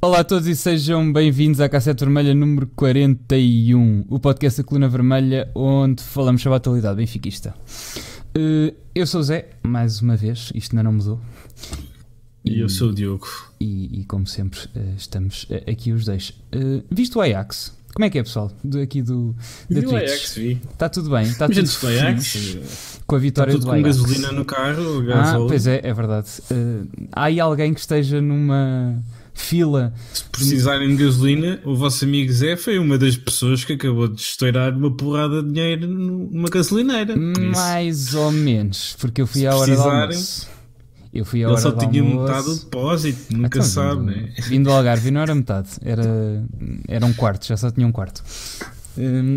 Olá a todos e sejam bem-vindos à Cassete Vermelha número 41, o podcast da Coluna Vermelha, onde falamos sobre a atualidade benfiquista. Eu sou o Zé, mais uma vez, isto ainda não mudou. E eu sou o Diogo. E como sempre, estamos aqui os dois. Visto o Ajax? Como é que é, pessoal? Aqui da Twitch. O Ajax, vi. Está tudo bem? Está tudo Ajax, com a vitória tudo do com Ajax. gasolina no carro, gasóleo. Pois é verdade. Há aí alguém que esteja numa fila. Se precisarem de gasolina, o vosso amigo Zé foi uma das pessoas que acabou de estourar uma porrada de dinheiro numa gasolineira. Mais ou menos, porque eu fui à hora do almoço. Ele só tinha metade do depósito, nunca então, sabe, né? Vindo do Algarve não era metade, era um quarto, já só tinha um quarto.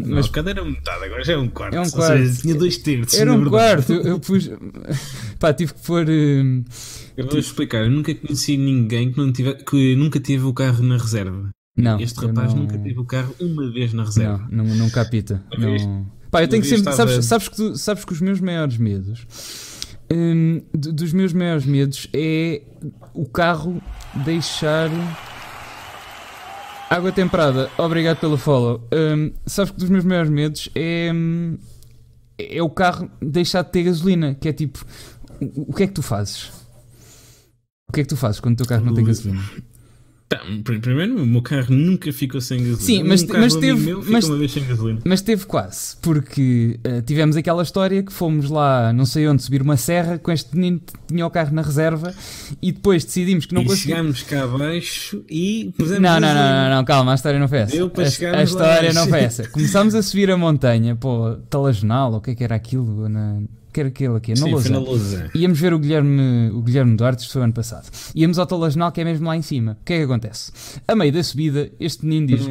Mas cada era metade, agora já é um quarto. É um quarto. Seja, tinha 2/3. Era um quarto, eu pus. Pá, tive que pôr. Eu vou explicar, eu nunca conheci ninguém que nunca teve o carro na reserva. Não. Este rapaz nunca teve o carro uma vez na reserva. Não, nunca apita. Não. Pá, eu tenho que sempre. Sabes que os meus maiores medos. Dos meus maiores medos é o carro deixar água temperada. Obrigado pelo follow. Sabes que dos meus maiores medos é o carro deixar de ter gasolina, que é tipo, o que é que tu fazes? O que é que tu fazes quando o teu carro não tem gasolina? Primeiro, o meu carro nunca ficou sem gasolina. Sim, mas teve quase, porque tivemos aquela história que fomos lá, não sei onde, subir uma serra com este menino que tinha o carro na reserva e depois decidimos que não conseguimos. Chegámos cá abaixo e pusemos. Não, calma, a história não foi essa. A história não foi essa. Começámos a subir a montanha, pô, Talagenal, ou o que era aquilo? Que era aquele aqui, na Lousã. Íamos ver o Guilherme Duarte, isto foi o ano passado. Íamos ao Talagenal, que é mesmo lá em cima. O que é que acontece? A meio da subida, este menino diz...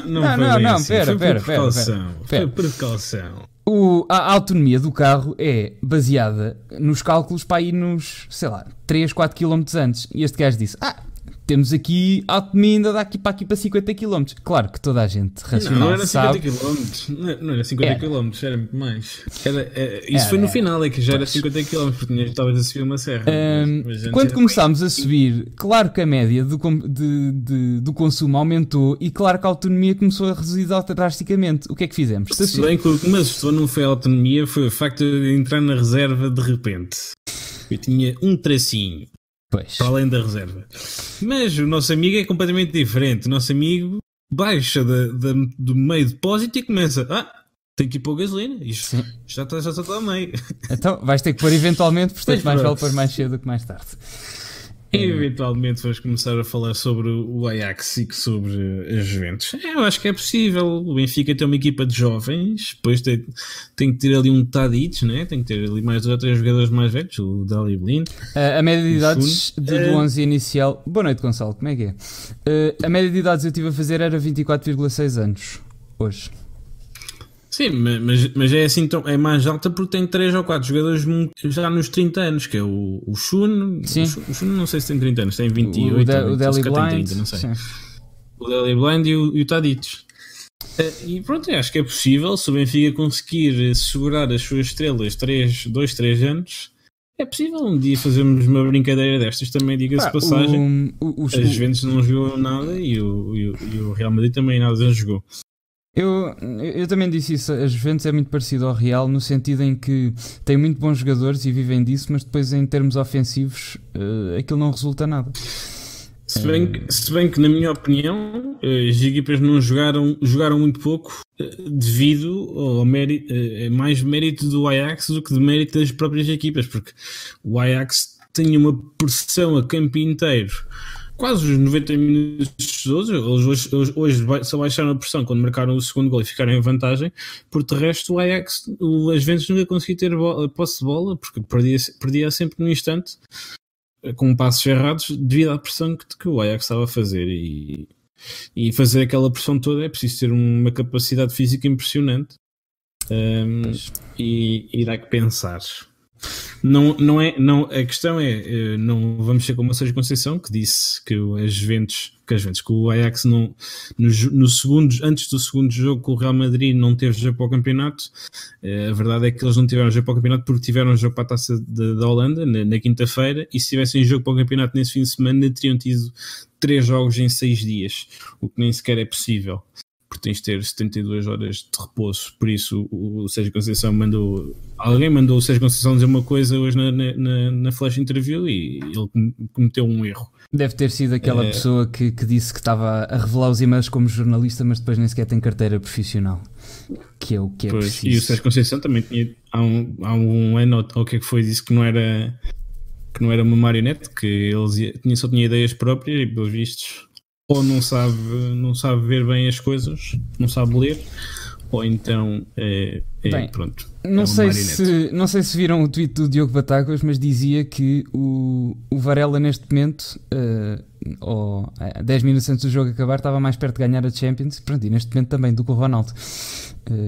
Não, pera. Foi por precaução. A autonomia do carro é baseada nos cálculos para ir nos, sei lá, 3, 4 km antes. E este gajo disse, temos aqui autonomia ainda daqui para 50 km. Claro que toda a gente racional não era 50 sabe... km, não era 50 km, era muito mais. Isso foi no final, é que já era 50 km, porque estavas a subir uma serra. Quando começámos a subir, claro que a média do consumo aumentou e claro que a autonomia começou a reduzir drasticamente. O que é que fizemos? Se bem que o que me assustou não foi a autonomia, foi o facto de entrar na reserva de repente. Eu tinha um tracinho. Pois. Para além da reserva. Mas o nosso amigo é completamente diferente. O nosso amigo baixa do meio depósito e começa. Tem que ir pôr gasolina. Isto já está a meio. Então vais ter que pôr eventualmente, portanto mais vale pôr mais cedo do que mais tarde. E eventualmente vamos começar a falar sobre o Ajax e sobre as Juventus. Eu acho que é possível. O Benfica tem uma equipa de jovens, depois tem que ter ali um Tadic, né? Tem que ter ali mais 2 ou 3 jogadores mais velhos, o Dali Blind. A média de idades do 11 inicial... Boa noite, Gonçalo, como é que é? A média de idades eu estive a fazer era 24,6 anos, hoje. Sim, mas é assim, então, é mais alta porque tem 3 ou 4 jogadores já nos 30 anos, que é o Shun. Sim. O Shun não sei se tem 30 anos, tem 28. O Dali Blind. 30, não sei. Sim. O Dali Blind e o Tadic. E pronto, acho que é possível, se o Benfica conseguir segurar as suas estrelas 2, 3 anos, é possível um dia fazermos uma brincadeira destas. Também diga-se de passagem, as Juventus não jogou nada e o Real Madrid também nada jogou. Eu também disse isso, a Juventus é muito parecido ao Real no sentido em que tem muito bons jogadores e vivem disso, mas depois em termos ofensivos aquilo não resulta nada. Se bem que na minha opinião as equipas não jogaram muito pouco devido ao mérito, mais mérito do Ajax do que de mérito das próprias equipas, porque o Ajax tinha uma pressão a campo inteiro. Quase os 90 minutos todos, eles hoje só baixaram a pressão quando marcaram o segundo gol e ficaram em vantagem. Por de resto, o Ajax, as Juventus nunca conseguiu ter posse de bola, porque perdia sempre num instante, com passos errados, devido à pressão que o Ajax estava a fazer. E fazer aquela pressão toda é preciso ter uma capacidade física impressionante. E dá que pensar. A questão é, não vamos ser como a Sérgio Conceição, que disse que o Ajax antes do segundo jogo com o Real Madrid não teve jogo para o campeonato. A verdade é que eles não tiveram jogo para o campeonato porque tiveram jogo para a Taça da Holanda na quinta-feira, e se tivessem jogo para o campeonato nesse fim de semana teriam tido 3 jogos em 6 dias, o que nem sequer é possível, porque tens de ter 72 horas de repouso. Por isso o Sérgio Conceição alguém mandou o Sérgio Conceição dizer uma coisa hoje na flash interview e ele cometeu um erro. Deve ter sido aquela pessoa que disse que estava a revelar os e-mails como jornalista, mas depois nem sequer tem carteira profissional, que é o que é preciso. E o Sérgio Conceição também tinha, há um ano ou o que é que foi, disse que não era uma marionete, que ele só tinha ideias próprias e, pelos vistos, ou não sabe ver bem as coisas, não sabe ler, ou então bem, pronto. Não sei se viram o tweet do Diogo Batáguas, mas dizia que o Varela neste momento, 10 minutos antes do jogo acabar, estava mais perto de ganhar a Champions, pronto, e neste momento também do que o Ronaldo,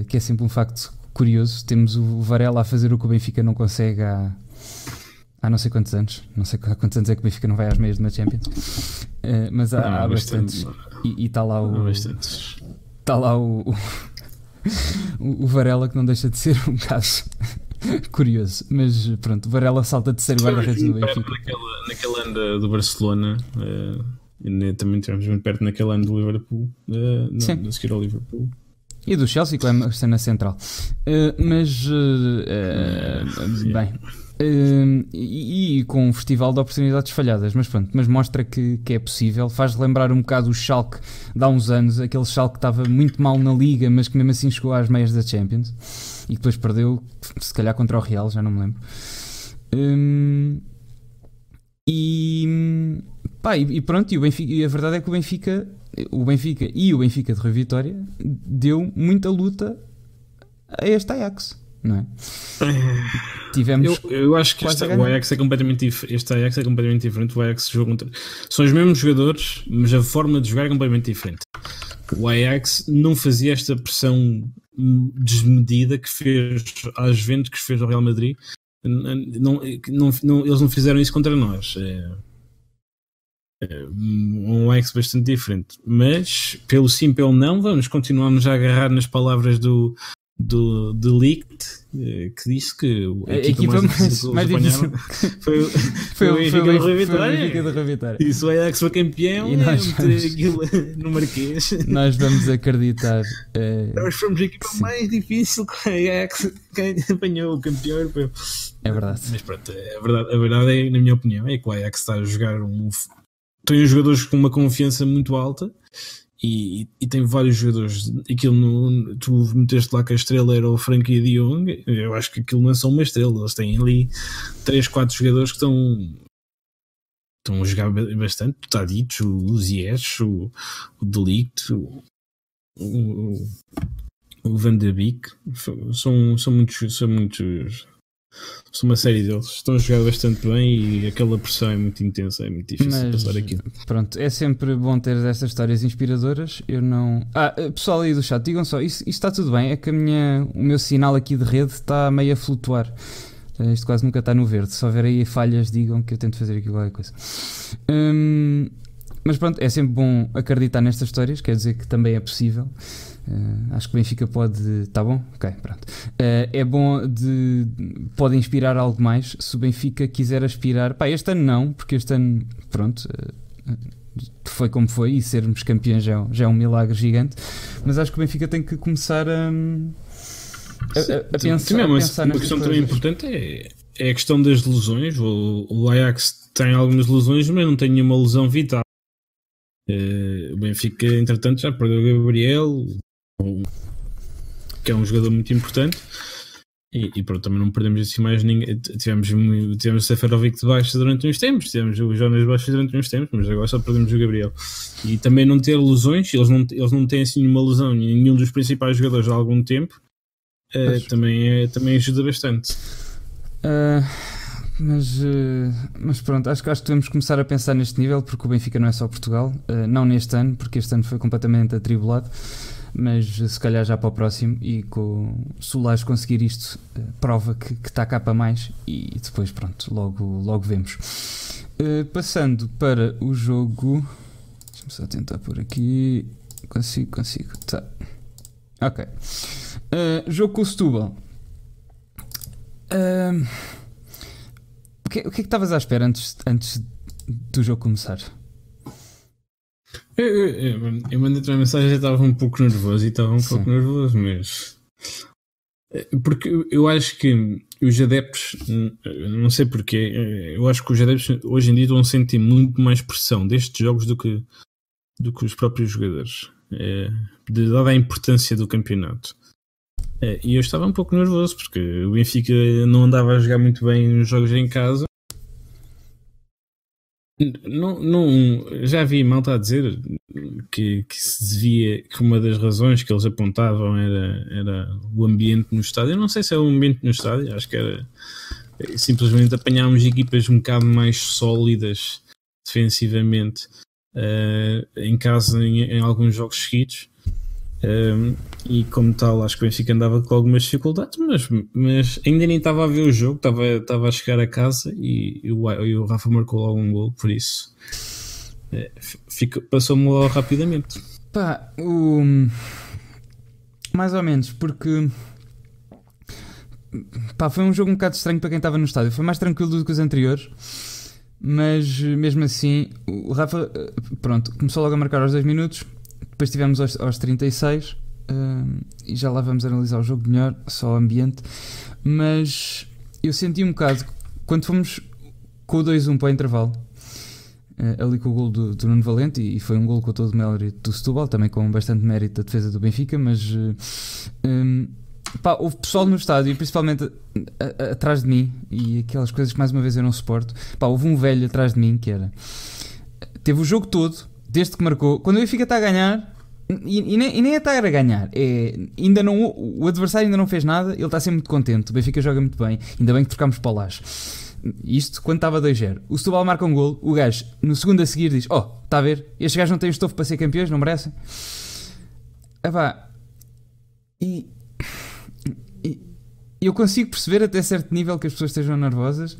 que é sempre um facto curioso. Temos o Varela a fazer o que o Benfica não consegue há não sei quantos anos. Não sei há quantos anos é que o Benfica não vai às meias de uma Champions, mas há bastantes. E está lá o Varela, que não deixa de ser um caso curioso. Mas pronto, o Varela salta de ser guarda-redes do Benfica. Naquele ano do Barcelona, também tivemos muito perto naquele ano do Liverpool, a seguir ao Liverpool. E do Chelsea, que é uma cena central. Bem... E com um festival de oportunidades falhadas, mas mostra que é possível. Faz lembrar um bocado o Schalke de há uns anos, aquele Schalke que estava muito mal na Liga, mas que mesmo assim chegou às meias da Champions e que depois perdeu, se calhar contra o Real, já não me lembro. E pronto, e a verdade é que o Benfica e o Benfica de Rui Vitória deu muita luta a este Ajax, não é? Tivemos eu acho que este Ajax é completamente diferente. O Ajax jogou são os mesmos jogadores, mas a forma de jogar é completamente diferente. O Ajax não fazia esta pressão desmedida que fez às Juventus, que fez ao Real Madrid. Eles não fizeram isso contra nós. Um Ajax bastante diferente, mas pelo sim, pelo não, continuamos a agarrar nas palavras do Ligt, que disse que a equipa mais difícil foi o Benfica da Rui Vitória. E se o Ajax foi campeão, e nós vamos aquilo no Marquês. Nós vamos acreditar. Nós fomos a equipa mais difícil que o Ajax, quem apanhou o campeão europeu. É verdade. Mas pronto, a verdade é, na minha opinião, é que o Ajax está a jogar tem os jogadores com uma confiança muito alta. E tem vários jogadores. Tu meteste lá que a estrela era o Frenkie de Jong. Eu acho que aquilo não é só uma estrela. Eles têm ali 3, 4 jogadores que estão a jogar bastante. O Tadic, o Ziyech, o De Ligt, o Van de Beek. São uma série deles, estão a jogar bastante bem e aquela pressão é muito intensa, é muito difícil passar aquilo. Pronto, é sempre bom ter estas histórias inspiradoras. Eu não... pessoal aí do chat, digam só, isso está tudo bem, é que o meu sinal aqui de rede está meio a flutuar. Isto quase nunca está no verde. Se houver aí falhas, digam que eu tento fazer aqui qualquer coisa. Mas pronto, é sempre bom acreditar nestas histórias, quer dizer que também é possível. Acho que o Benfica pode... Tá bom? Ok, pronto. É bom pode inspirar algo mais. Se o Benfica quiser aspirar... este ano não, porque este ano, pronto, foi como foi e sermos campeões já é um milagre gigante. Mas acho que o Benfica tem que começar a pensar uma questão também importante é a questão das lesões. O Ajax tem algumas lesões, mas não tem nenhuma lesão vital. O Benfica, entretanto, já perdeu o Gabriel, que é um jogador muito importante, e pronto, também não perdemos assim mais ninguém. Tivemos o Seferovic de baixo durante uns tempos, tivemos o Jonas baixo durante uns tempos, mas agora só perdemos o Gabriel. E também não ter lesões, eles não têm assim nenhuma lesão em nenhum dos principais jogadores há algum tempo, também ajuda bastante. Mas pronto, acho que devemos começar a pensar neste nível, porque o Benfica não é só Portugal, não neste ano, porque este ano foi completamente atribulado, mas se calhar já para o próximo, e com o Solage conseguir isto, prova que está cá para mais, e depois pronto, logo vemos. Passando para o jogo, deixa-me só tentar por aqui, consigo, tá. Ok, jogo com o Setúbal. O que é que estavas à espera antes do jogo começar? Eu mandei-te uma mensagem e estava um pouco nervoso mas porque eu acho que os adeptos, não sei porquê, eu acho que os adeptos hoje em dia estão a sentir muito mais pressão destes jogos do que os próprios jogadores, dada a importância do campeonato. E eu estava um pouco nervoso porque o Benfica não andava a jogar muito bem os jogos em casa. Já vi malta a dizer que se devia, que uma das razões que eles apontavam era o ambiente no estádio. Eu não sei se é o ambiente no estádio, acho que era simplesmente apanharmos equipas um bocado mais sólidas defensivamente em casa em alguns jogos seguidos. E como tal, acho que o Benfica andava com algumas dificuldades, mas ainda nem estava a ver o jogo, estava a chegar a casa e o Rafa marcou logo um gol, por isso passou-me logo rapidamente. Pá, mais ou menos, porque foi um jogo um bocado estranho para quem estava no estádio. Foi mais tranquilo do que os anteriores, mas mesmo assim o Rafa, pronto, começou logo a marcar aos 2 minutos. Depois tivemos aos 36 e já lá vamos analisar o jogo melhor, só o ambiente. Mas eu senti um bocado quando fomos com o 2-1 para o intervalo, ali com o gol do Nuno Valente, e foi um gol com todo o mérito do Setúbal, também com bastante mérito da defesa do Benfica, mas houve pessoal no estádio, principalmente atrás de mim, e aquelas coisas que mais uma vez eu não suporto. Houve um velho atrás de mim que teve o jogo todo desde que marcou. Quando o Benfica está a ganhar, e nem é estar a ganhar, o adversário ainda não fez nada, ele está sempre muito contente. O Benfica joga muito bem, ainda bem que trocámos para o Laje. Isto quando estava 2-0. O Setúbal marca um gol, o gajo no segundo a seguir diz: está a ver, estes gajos não têm estofo para ser campeões, não merecem. E eu consigo perceber até certo nível que as pessoas estejam nervosas.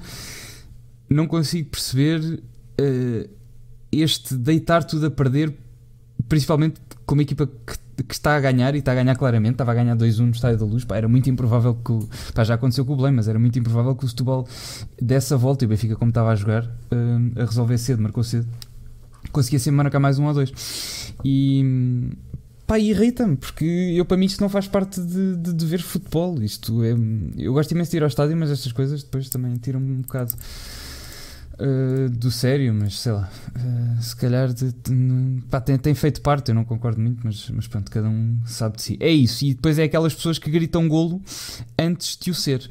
Não consigo perceber este deitar tudo a perder, principalmente com uma equipa que está a ganhar, e está a ganhar claramente. Estava a ganhar 2-1 no Estádio da Luz. Era muito improvável que já aconteceu com o Belém, mas era muito improvável que o Setúbal desse a volta, e o Benfica, como estava a jogar, a resolver cedo, marcou cedo, conseguia sempre marcar mais 1 ou 2. E irrita-me, porque para mim isto não faz parte de ver futebol. Eu gosto imenso de ir ao estádio, mas estas coisas depois também tiram-me um bocado do sério, mas sei lá, se calhar tem feito parte. Eu não concordo muito, mas pronto, cada um sabe de si. É isso. E depois é aquelas pessoas que gritam golo antes de o ser,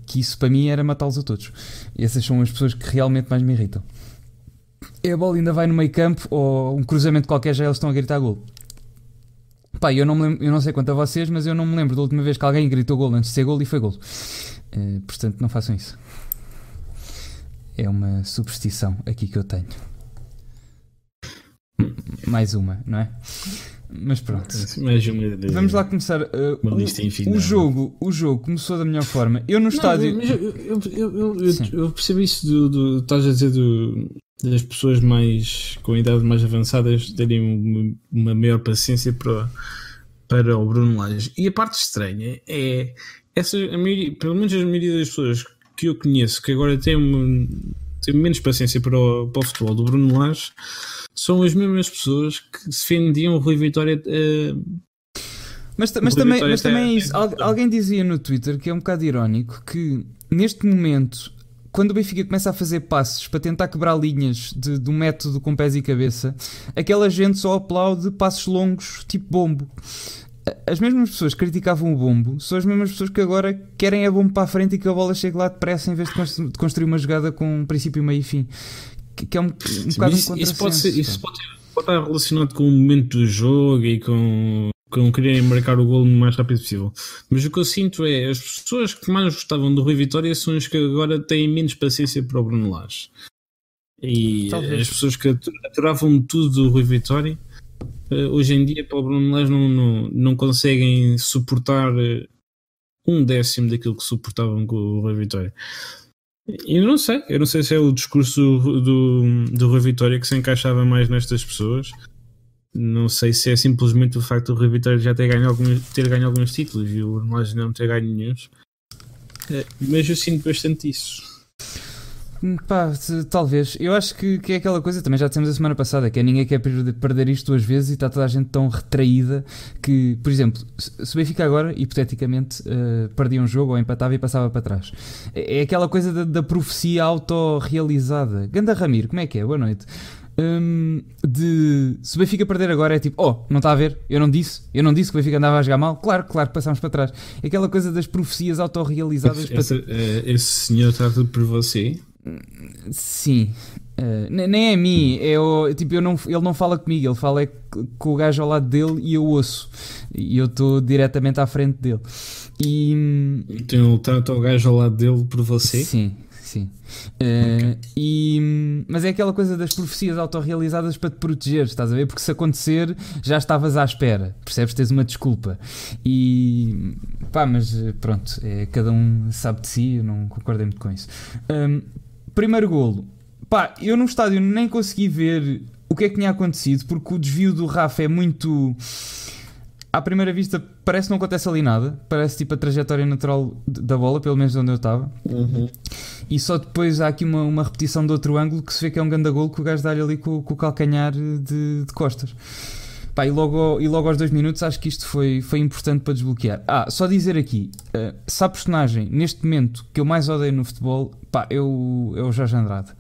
que isso para mim era matá-los a todos. E essas são as pessoas que realmente mais me irritam. A bola ainda vai no meio campo, ou um cruzamento qualquer, já eles estão a gritar golo. Eu não sei quanto a vocês, mas eu não me lembro da última vez que alguém gritou golo antes de ser golo, e foi golo. Portanto, não façam isso. É uma superstição aqui que eu tenho. Mais uma, não é? Mas pronto. Vamos lá começar. O jogo começou da melhor forma. Eu no estádio. Eu percebo isso estás a dizer das pessoas com idade mais avançadas terem uma maior paciência para o Bruno Lage. E a parte estranha é pelo menos a maioria das pessoas que eu conheço que agora tem menos paciência para o futebol do Bruno Lage são as mesmas pessoas que defendiam o Rui Vitória. Mas também é isso. Alguém dizia no Twitter, que é um bocado irónico, que neste momento, quando o Benfica começa a fazer passos para tentar quebrar linhas do método com pés e cabeça, aquela gente só aplaude passos longos tipo bombo. As mesmas pessoas que criticavam o bombo são as mesmas pessoas que agora querem a bombo para a frente e que a bola chegue lá depressa, em vez de construir uma jogada com princípio, meio e fim, que é um bocado um contrassenso. Isso pode estar relacionado com o momento do jogo e com quererem marcar o golo o mais rápido possível, mas o que eu sinto é as pessoas que mais gostavam do Rui Vitória são as que agora têm menos paciência para o Bruno Lage, e talvez as pessoas que aturavam tudo do Rui Vitória hoje em dia para o Bruno Lage não conseguem suportar 1/10 daquilo que suportavam com o Rui Vitória. Eu não sei se é o discurso do Rui Vitória que se encaixava mais nestas pessoas. Não sei se é simplesmente o facto do Rui Vitória já ter ganho alguns títulos e o Bruno Lage não ter ganho nenhum, mas eu sinto bastante isso. Pá, talvez. Eu acho que é aquela coisa, também já dissemos a semana passada, que é ninguém quer perder isto duas vezes e está toda a gente tão retraída que, por exemplo, se o Benfica agora, hipoteticamente, perdia um jogo ou empatava e passava para trás. É aquela coisa da profecia autorrealizada. Ganda Ramiro, como é que é? Boa noite. Se o Benfica perder agora é tipo, não está a ver, eu não disse que o Benfica andava a jogar mal, claro que passámos para trás. É aquela coisa das profecias autorrealizadas. Esse senhor está tudo por você? Sim, nem é a mim, ele não fala comigo, ele fala com o gajo ao lado dele e eu ouço, e eu estou diretamente à frente dele. Então está o gajo ao lado dele por você? Sim. Okay. Mas é aquela coisa das profecias autorrealizadas para te proteger, estás a ver? Porque se acontecer já estavas à espera, percebes? Tens uma desculpa mas pronto, cada um sabe de si, eu não concordei muito com isso. Primeiro golo, eu no estádio nem consegui ver o que é que tinha acontecido, porque o desvio do Rafa é muito... À primeira vista parece que não acontece ali nada, parece tipo a trajetória natural da bola, pelo menos onde eu estava. E só depois há aqui uma repetição de outro ângulo que se vê que é um ganda golo, que o gajo dá-lhe ali com o calcanhar de costas. E logo aos 2 minutos acho que isto foi importante para desbloquear. Só dizer aqui, se há personagem neste momento que eu mais odeio no futebol, é o Jorge Andrade.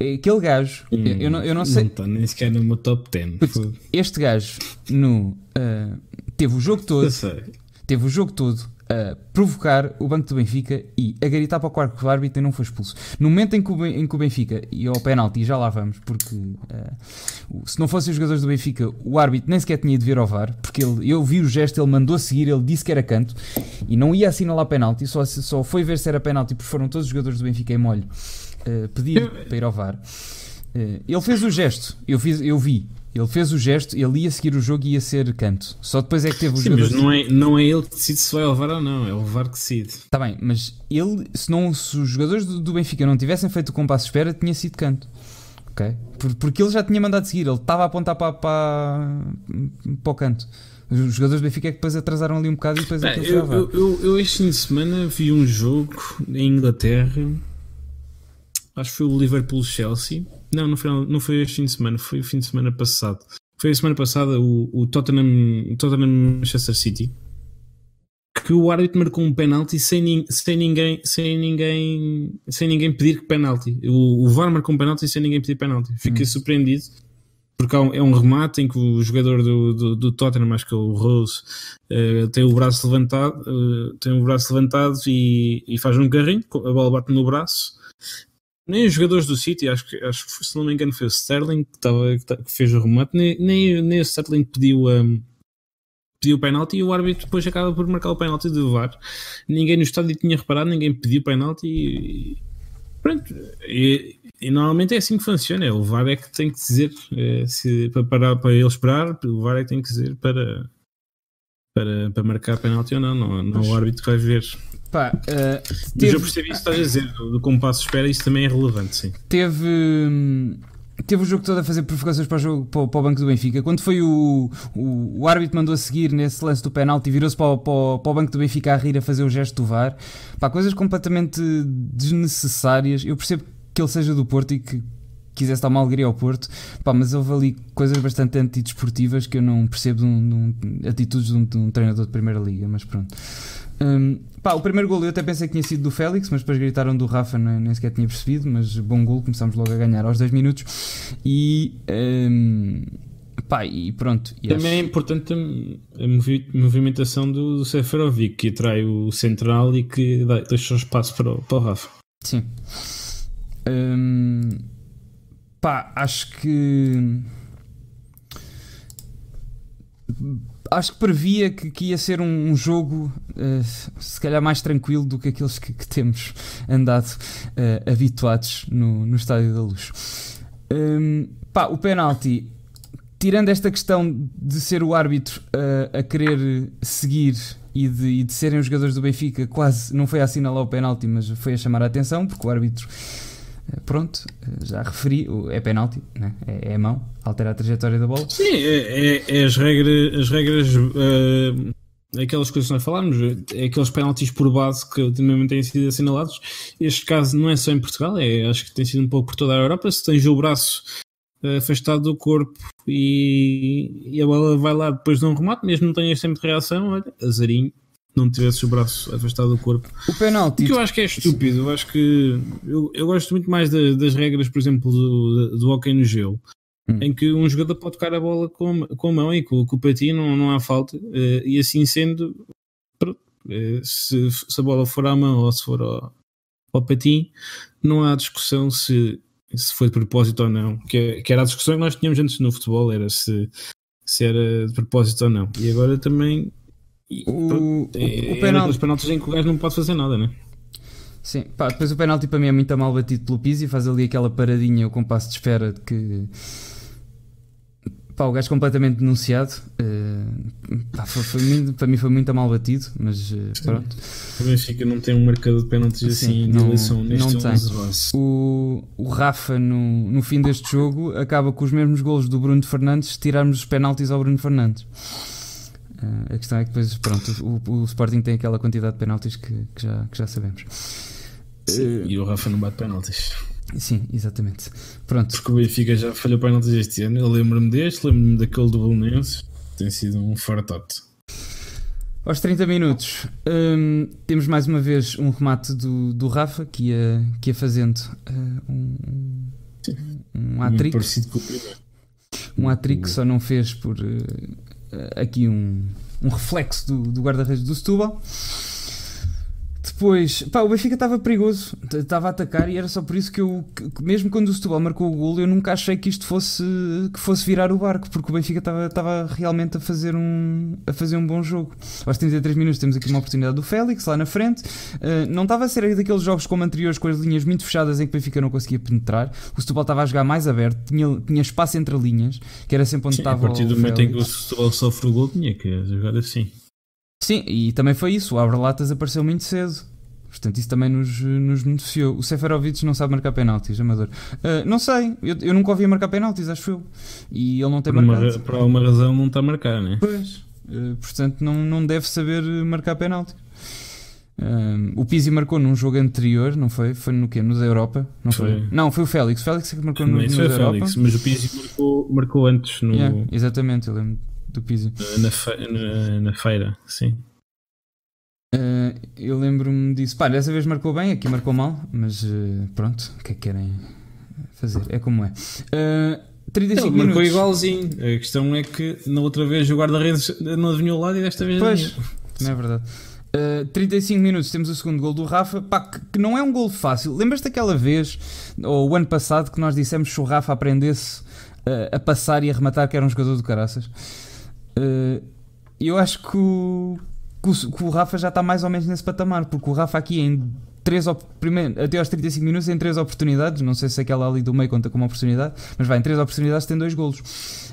Aquele gajo, eu não sei. Não está nem sequer no meu top 10. Este gajo teve o jogo todo a provocar o banco do Benfica e a gritar para o quarto árbitro e não foi expulso. No momento em que o Benfica ia ao penalti, já lá vamos, porque se não fossem os jogadores do Benfica, o árbitro nem sequer tinha de vir ao VAR, porque eu vi o gesto, ele mandou seguir, ele disse que era canto e não ia assinalar penalti, só foi ver se era penalti porque foram todos os jogadores do Benfica em molho pedir para ir ao VAR. Ele fez o gesto, eu vi. Ele fez o gesto, ele ia seguir o jogo e ia ser canto. Só depois é que teve os jogadores... mas não é ele que decide se vai ao VAR ou não, é o VAR que decide. Está bem, mas ele, se os jogadores do Benfica não tivessem feito o compasso de espera, tinha sido canto. Ok? Porque ele já tinha mandado seguir, ele estava a apontar para o canto. Os jogadores do Benfica é que depois atrasaram ali um bocado e depois aquilo foi ao VAR. Eu este fim de semana vi um jogo em Inglaterra, acho que foi o Liverpool-Chelsea. Não foi este fim de semana, foi o fim de semana passado. Foi a semana passada o Tottenham-Manchester City, que o árbitro marcou um penalti sem ninguém pedir penalti. O VAR marcou um penalti sem ninguém pedir penalti. Fiquei surpreendido, porque é um remate em que o jogador do Tottenham, acho que é o Rose, tem o braço levantado e faz um carrinho, a bola bate no braço. Nem os jogadores do City, acho que se não me engano foi o Sterling que fez o remate, nem o Sterling pediu o penalti e o árbitro depois acaba por marcar o penalti do VAR. Ninguém no estádio tinha reparado, ninguém pediu penalti e pronto. E normalmente é assim que funciona, o VAR é que tem que dizer para ele esperar, o VAR é que tem que dizer para marcar penalti ou não é o árbitro que vai ver. Mas eu percebi isso que estás a dizer, do compasso de espera, isso também é relevante, sim. Teve o jogo todo a fazer provocações para o banco do Benfica. Quando foi o árbitro mandou a seguir nesse lance do penalti, virou-se para o banco do Benfica a rir, a fazer o gesto do VAR. Coisas completamente desnecessárias. Eu percebo que ele seja do Porto e que quisesse dar uma alegria ao Porto, mas houve ali coisas bastante antidesportivas que eu não percebo atitudes de um treinador de Primeira Liga, mas pronto. O primeiro golo eu até pensei que tinha sido do Félix, mas depois gritaram do Rafa, nem sequer tinha percebido, mas bom golo, começámos logo a ganhar aos 2 minutos e pronto. Também é importante a movimentação do Seferovic, que atrai o central e que deixa o espaço para o Rafa. Sim. Acho que previa que ia ser um jogo se calhar mais tranquilo do que aqueles que temos andado habituados no Estádio da Luz. O penalti, tirando esta questão de ser o árbitro a querer seguir e de serem os jogadores do Benfica, quase não foi a assinalar o penalti, mas foi a chamar a atenção, porque o árbitro, pronto, já referi, é penalti, né? É a mão, altera a trajetória da bola. Sim, é as regras aquelas coisas que nós falámos, aqueles penaltis por base que ultimamente têm sido assinalados. Este caso não é só em Portugal, acho que tem sido um pouco por toda a Europa. Se tens o braço afastado do corpo e a bola vai lá depois de um remate, mesmo não tenhas tempo de reação, olha, azarinho, não tivesses o braço afastado do corpo. O penalti, que eu acho que é estúpido. Eu acho que eu gosto muito mais das regras, por exemplo, do hóquei no gelo, em que um jogador pode tocar a bola com a mão e com o patinho não há falta, e assim sendo, se a bola for à mão ou se for ao patinho, não há discussão se foi de propósito ou não, que era a discussão que nós tínhamos antes no futebol, era se era de propósito ou não. E agora também o penalti, os penaltis em que o gajo não pode fazer nada, né? Sim, pá, depois o penalti para mim é muito mal batido pelo Pizzi, faz ali aquela paradinha, o compasso de espera de que pá, o gajo completamente denunciado. Pá, para mim foi muito mal batido, mas pronto. O Benfica não tem um marcador de penaltis assim de eleição neste 11 base. O Rafa no fim deste jogo acaba com os mesmos golos do Bruno Fernandes se tirarmos os penaltis ao Bruno Fernandes. A questão é que depois, pronto, o Sporting tem aquela quantidade de penaltis que já sabemos. Sim, e o Rafa não bate penaltis. Sim, exatamente. Pronto. Porque o Benfica já falhou penaltis este ano. Eu lembro-me deste, lembro-me daquele do Belenenses. Tem sido um fartote. Aos 30 minutos temos mais uma vez um remate do Rafa que ia fazendo um hat-trick. Parecido com o primeiro. Um hat-trick que só não fez por aqui um reflexo do guarda-redes do Setúbal. Depois, pá, o Benfica estava perigoso, estava a atacar e era só por isso que mesmo quando o Setúbal marcou o golo, eu nunca achei que isto fosse virar o barco, porque o Benfica estava realmente a fazer um bom jogo. Aos 33 minutos temos aqui uma oportunidade do Félix lá na frente. Não estava a ser daqueles jogos como anteriores, com as linhas muito fechadas em que o Benfica não conseguia penetrar. O Setúbal estava a jogar mais aberto, tinha espaço entre linhas, que era sempre onde estava o Félix. A partir do momento em que o Setúbal sofre o golo, tinha que jogar assim. Sim, e também foi isso. O Abrelatas apareceu muito cedo. Portanto, isso também nos beneficiou. O Seferovic não sabe marcar penaltis, amador. Não sei, eu nunca ouvi marcar penaltis, acho eu. E ele não tem marcado. Por alguma razão não está a marcar, né? Pois. Portanto, não deve saber marcar penaltis. O Pizzi marcou num jogo anterior, não foi? Foi no quê? No da Europa? Não foi? Não, foi o Félix. O Félix é que marcou no da Europa. Félix, mas o Pizzi marcou antes. Exatamente, eu lembro do Pizzi. Na feira, sim. Eu lembro-me disso. Pá, dessa vez marcou bem, aqui marcou mal, mas pronto, o que é que querem fazer? É como é. 35 minutos. Marcou igualzinho. A questão é que na outra vez o guarda-redes não adivinhou o lado e desta vez pois, não é verdade. 35 minutos temos o segundo gol do Rafa, pá, que não é um gol fácil. Lembras-te daquela vez, ou o ano passado, que nós dissemos que o Rafa aprendesse a passar e a rematar, que era um jogador do caraças? Eu acho que o Rafa já está mais ou menos nesse patamar, porque o Rafa aqui até aos 35 minutos em 3 oportunidades, não sei se aquela ali do meio conta como oportunidade, mas vai, em 3 oportunidades tem 2 golos.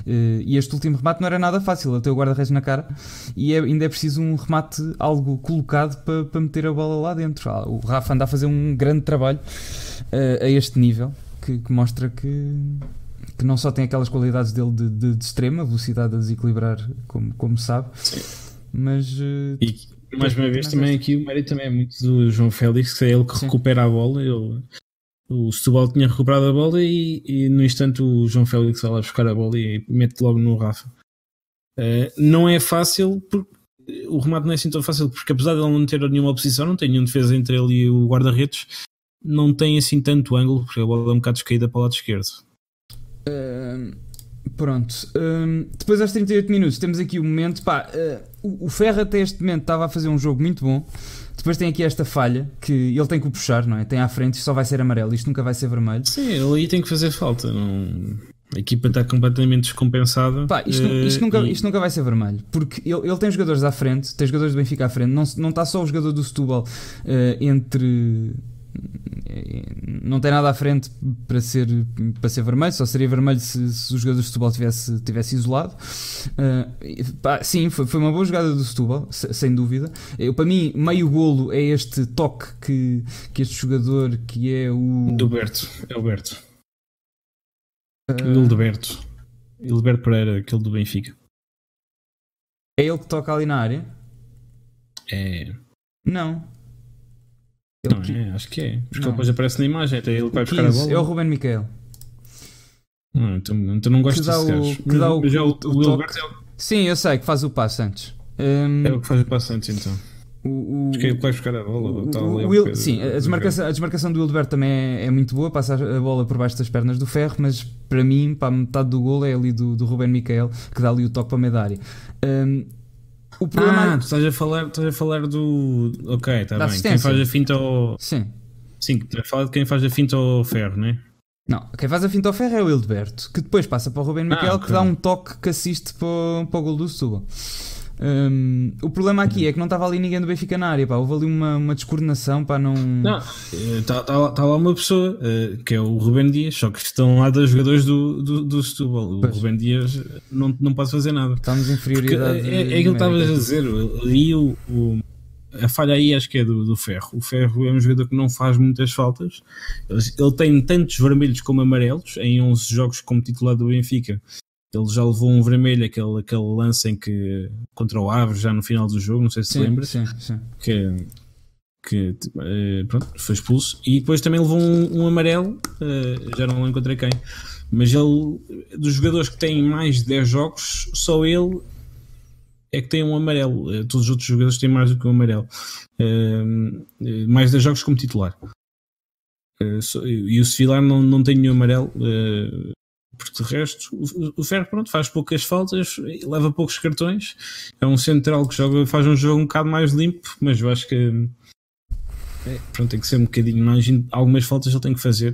E este último remate não era nada fácil, até o guarda-redes na cara, e ainda é preciso um remate algo colocado para meter a bola lá dentro. O Rafa anda a fazer um grande trabalho a este nível, que mostra que não só tem aquelas qualidades dele de extrema velocidade a desequilibrar como sabe. Mas e mais uma vez também aqui o mérito também é muito do João Félix, que é ele que recupera a bola. O Setúbal tinha recuperado a bola e no instante o João Félix vai lá buscar a bola e mete logo no Rafa. Não é fácil, porque o remate não é assim tão fácil, porque apesar de ele não ter nenhuma oposição, não tem nenhum defesa entre ele e o guarda-redes, não tem assim tanto ângulo, porque a bola é um bocado descaída para o lado esquerdo. Pronto, depois aos 38 minutos temos aqui o momento, pá, o Ferro até este momento estava a fazer um jogo muito bom. Depois tem aqui esta falha que ele tem que o puxar, não é? Tem à frente e só vai ser amarelo, isto nunca vai ser vermelho. Sim, ele aí tem que fazer falta, não... A equipa está completamente descompensada. Pá, isto nunca vai ser vermelho, porque ele tem jogadores à frente, tem jogadores do Benfica à frente, não está só o jogador do Setúbal não tem nada à frente para ser vermelho, só seria vermelho se o jogador do Setúbal tivesse isolado. Sim, foi uma boa jogada do Setúbal, sem dúvida. Para mim, meio golo é este toque que este jogador, que é o... Hilberto Pereira, aquele do Benfica. É ele que toca ali na área? Não. Acho que é. Porque depois aparece na imagem, até ele vai buscar a bola. É o Ruben Miquel. Então não gosto desse gajo. Que dá o Hilbert Sim, eu sei que faz o passe antes. É o que faz o passe antes, então. Porque ele vai buscar a bola. A desmarcação do Hilbert também é muito boa, passa a bola por baixo das pernas do Ferro, mas para mim, para a metade do golo é ali do Ruben Miquel, que dá ali o toque para a meia da área. O problema tu estás a falar do... Ok, está bem. Quem faz a finta ao... Sim, estás a falar de quem faz a finta ao Ferro, não é? Não, quem faz a finta ao Ferro é o Hilberto, que depois passa para o Ruben Miquel, que dá um toque que assiste para o golo do Setúbal. O problema aqui é que não estava ali ninguém do Benfica na área, pá. Houve ali uma descoordenação, pá, não... Está lá uma pessoa, que é o Ruben Dias, só que estão lá dois jogadores do Setúbal. O Ruben Dias não pode fazer nada. Estamos em inferioridade. É aquilo que estavas a dizer, ali a falha aí acho que é do Ferro. O Ferro é um jogador que não faz muitas faltas. Ele tem tantos vermelhos como amarelos em 11 jogos como titular do Benfica. Ele já levou um vermelho, aquele lance em que contra o Aves, já no final do jogo, não sei se lembras. Sim. Que pronto, foi expulso. E depois também levou um amarelo, já não encontrei quem. Mas ele, dos jogadores que têm mais de 10 jogos, só ele é que tem um amarelo. Todos os outros jogadores têm mais do que um amarelo. Mais de 10 jogos como titular. E o Sevilar não tem nenhum amarelo. Porque de resto o Ferro faz poucas faltas, leva poucos cartões, é um central que faz um jogo um bocado mais limpo, mas eu acho que tem que ser um bocadinho mais, algumas faltas ele tem que fazer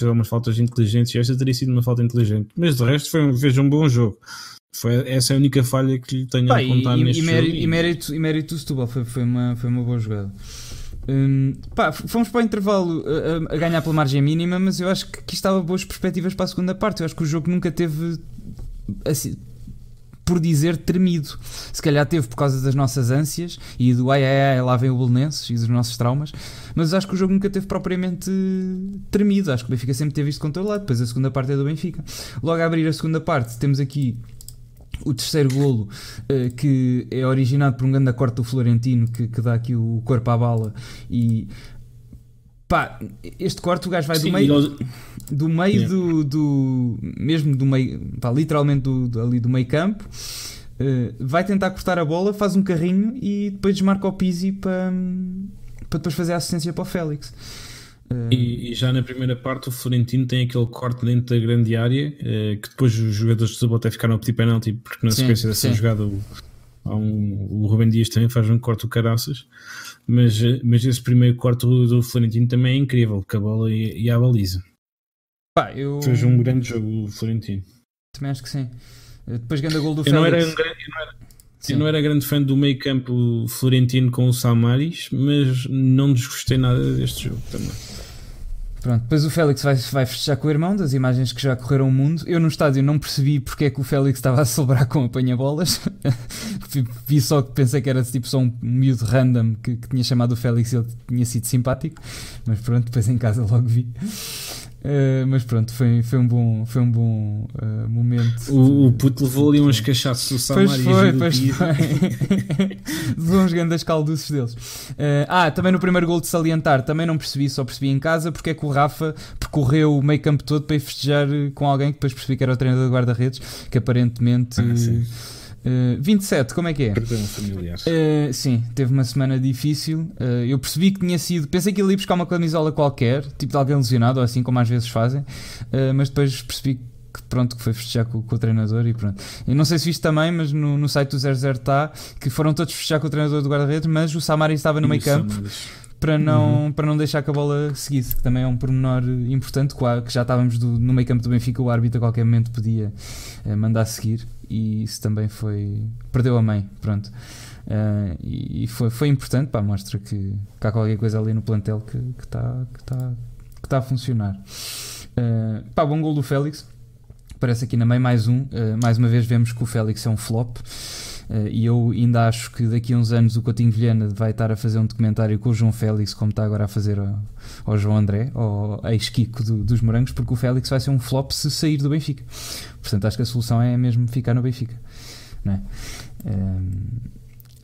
algumas faltas inteligentes, e esta teria sido uma falta inteligente, mas de resto fez um bom jogo. Essa é a única falha que lhe tenho a apontar neste jogo. E mérito do Setúbal, foi uma boa jogada. Fomos para o intervalo a ganhar pela margem mínima, mas eu acho que estava boas perspectivas para a segunda parte. Eu acho que o jogo nunca teve, assim, por dizer, tremido. Se calhar teve por causa das nossas ânsias e do lá vem o Belenenses e dos nossos traumas, mas acho que o jogo nunca teve propriamente tremido. Acho que o Benfica sempre teve isto controlado. Depois a segunda parte é do Benfica. Logo a abrir a segunda parte temos aqui o terceiro golo, que é originado por um grande corte do Florentino, que dá aqui o corpo à bala. E este corte, o gajo vai do meio mesmo do meio, literalmente ali do meio campo, vai tentar cortar a bola, faz um carrinho e depois desmarca o Pizzi para depois fazer a assistência para o Félix. E já na primeira parte o Florentino tem aquele corte dentro da grande área, que depois os jogadores de Setúbal até ficaram a pedir penalti, porque na sequência dessa jogada o Ruben Dias também faz um corte do caraças, mas esse primeiro corte do Florentino também é incrível, porque a bola ia à baliza. Fez um grande jogo o Florentino. Também acho que sim. Depois grande gol do Félix. Eu não era grande fã do meio campo florentino com o Samaris, mas não desgostei nada deste jogo também. Pronto, depois o Félix vai festejar com o irmão, das imagens que já correram o mundo. Eu no estádio não percebi porque é que o Félix estava a celebrar com apanha-bolas. Vi só que pensei que era tipo só um miúdo random que tinha chamado o Félix e ele tinha sido simpático. Mas pronto, depois em casa logo vi. Mas pronto, foi um bom momento. O puto levou ali uns cachaços do Samar pois foi. Levou uns grandes calduços deles. Também no primeiro gol de salientar, também não percebi, só percebi em casa porque é que o Rafa percorreu o meio campo todo para ir festejar com alguém que depois percebi que era o treinador de guarda-redes, que aparentemente... 27, como é que é? Perdão familiar. Sim, teve uma semana difícil. Eu percebi que tinha sido. Pensei que ele ia buscar uma camisola qualquer, tipo de alguém lesionado, ou assim como às vezes fazem, mas depois percebi que foi festejar com o treinador e pronto. Eu não sei se viste também, mas no site do 00 está que foram todos festejar com o treinador do guarda-redes, mas o Samari estava no meio campo para não deixar que a bola seguisse, que também é um pormenor importante, que já estávamos no meio campo do Benfica, o árbitro a qualquer momento podia mandar seguir. E isso também perdeu a mãe, pronto. E foi importante, mostra que há qualquer coisa ali no plantel que está a funcionar. Bom gol do Félix, parece aqui na meio mais uma vez vemos que o Félix é um flop. E eu ainda acho que daqui a uns anos o Coutinho Vilhena vai estar a fazer um documentário com o João Félix, como está agora a fazer ao João André, ao ex-Kiko dos Morangos, porque o Félix vai ser um flop se sair do Benfica. Portanto, acho que a solução é mesmo ficar no Benfica, não é?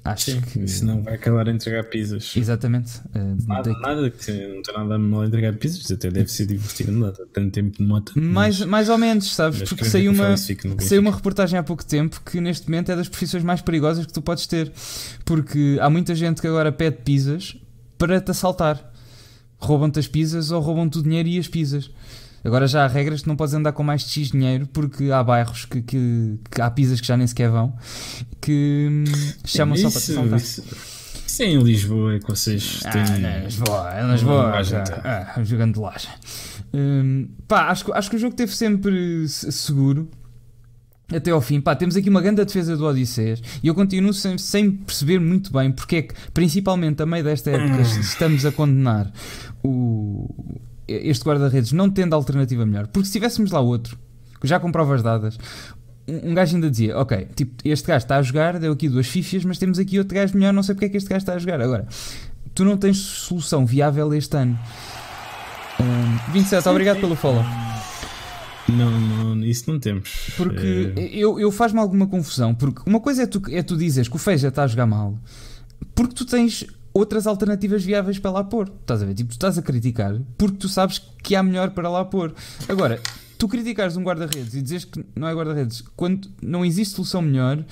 Acho que senão vai acabar a entregar pizzas. Exatamente. Nada que não tem nada mal a entregar pizzas, até deve ser divertido, não dá tanto tempo de moto. Mais ou menos, sabes? Porque saiu uma reportagem há pouco tempo que neste momento é das profissões mais perigosas que tu podes ter. Porque há muita gente que agora pede pizzas para te assaltar. Roubam-te as pizzas ou roubam-te o dinheiro e as pizzas. Agora já há regras que não podes andar com mais de X dinheiro, porque há bairros que há pizzas que já nem sequer vão, que chamam só para te assaltar. Isso é em Lisboa, é que vocês têm... É Lisboa, jogando de laje. Acho que o jogo teve sempre seguro até ao fim. Temos aqui uma grande defesa do Odisseias e eu continuo sem perceber muito bem porque é que, principalmente a meio desta época, estamos a condenar este guarda-redes não tendo alternativa melhor. Porque se tivéssemos lá outro, já com provas dadas, um gajo ainda dizia, ok, tipo, este gajo está a jogar, deu aqui 2 fifias, mas temos aqui outro gajo melhor, não sei porque é que este gajo está a jogar. Agora, tu não tens solução viável este ano. 27, obrigado pelo follow. Não, isso não temos. Porque eu faz-me alguma confusão. Porque uma coisa é tu dizeres que o Feija está a jogar mal, porque tu tens outras alternativas viáveis para lá pôr. Estás a ver? Tipo, tu estás a criticar porque tu sabes que há melhor para lá pôr. Agora, tu criticares um guarda-redes e dizes que não é guarda-redes quando não existe solução melhor,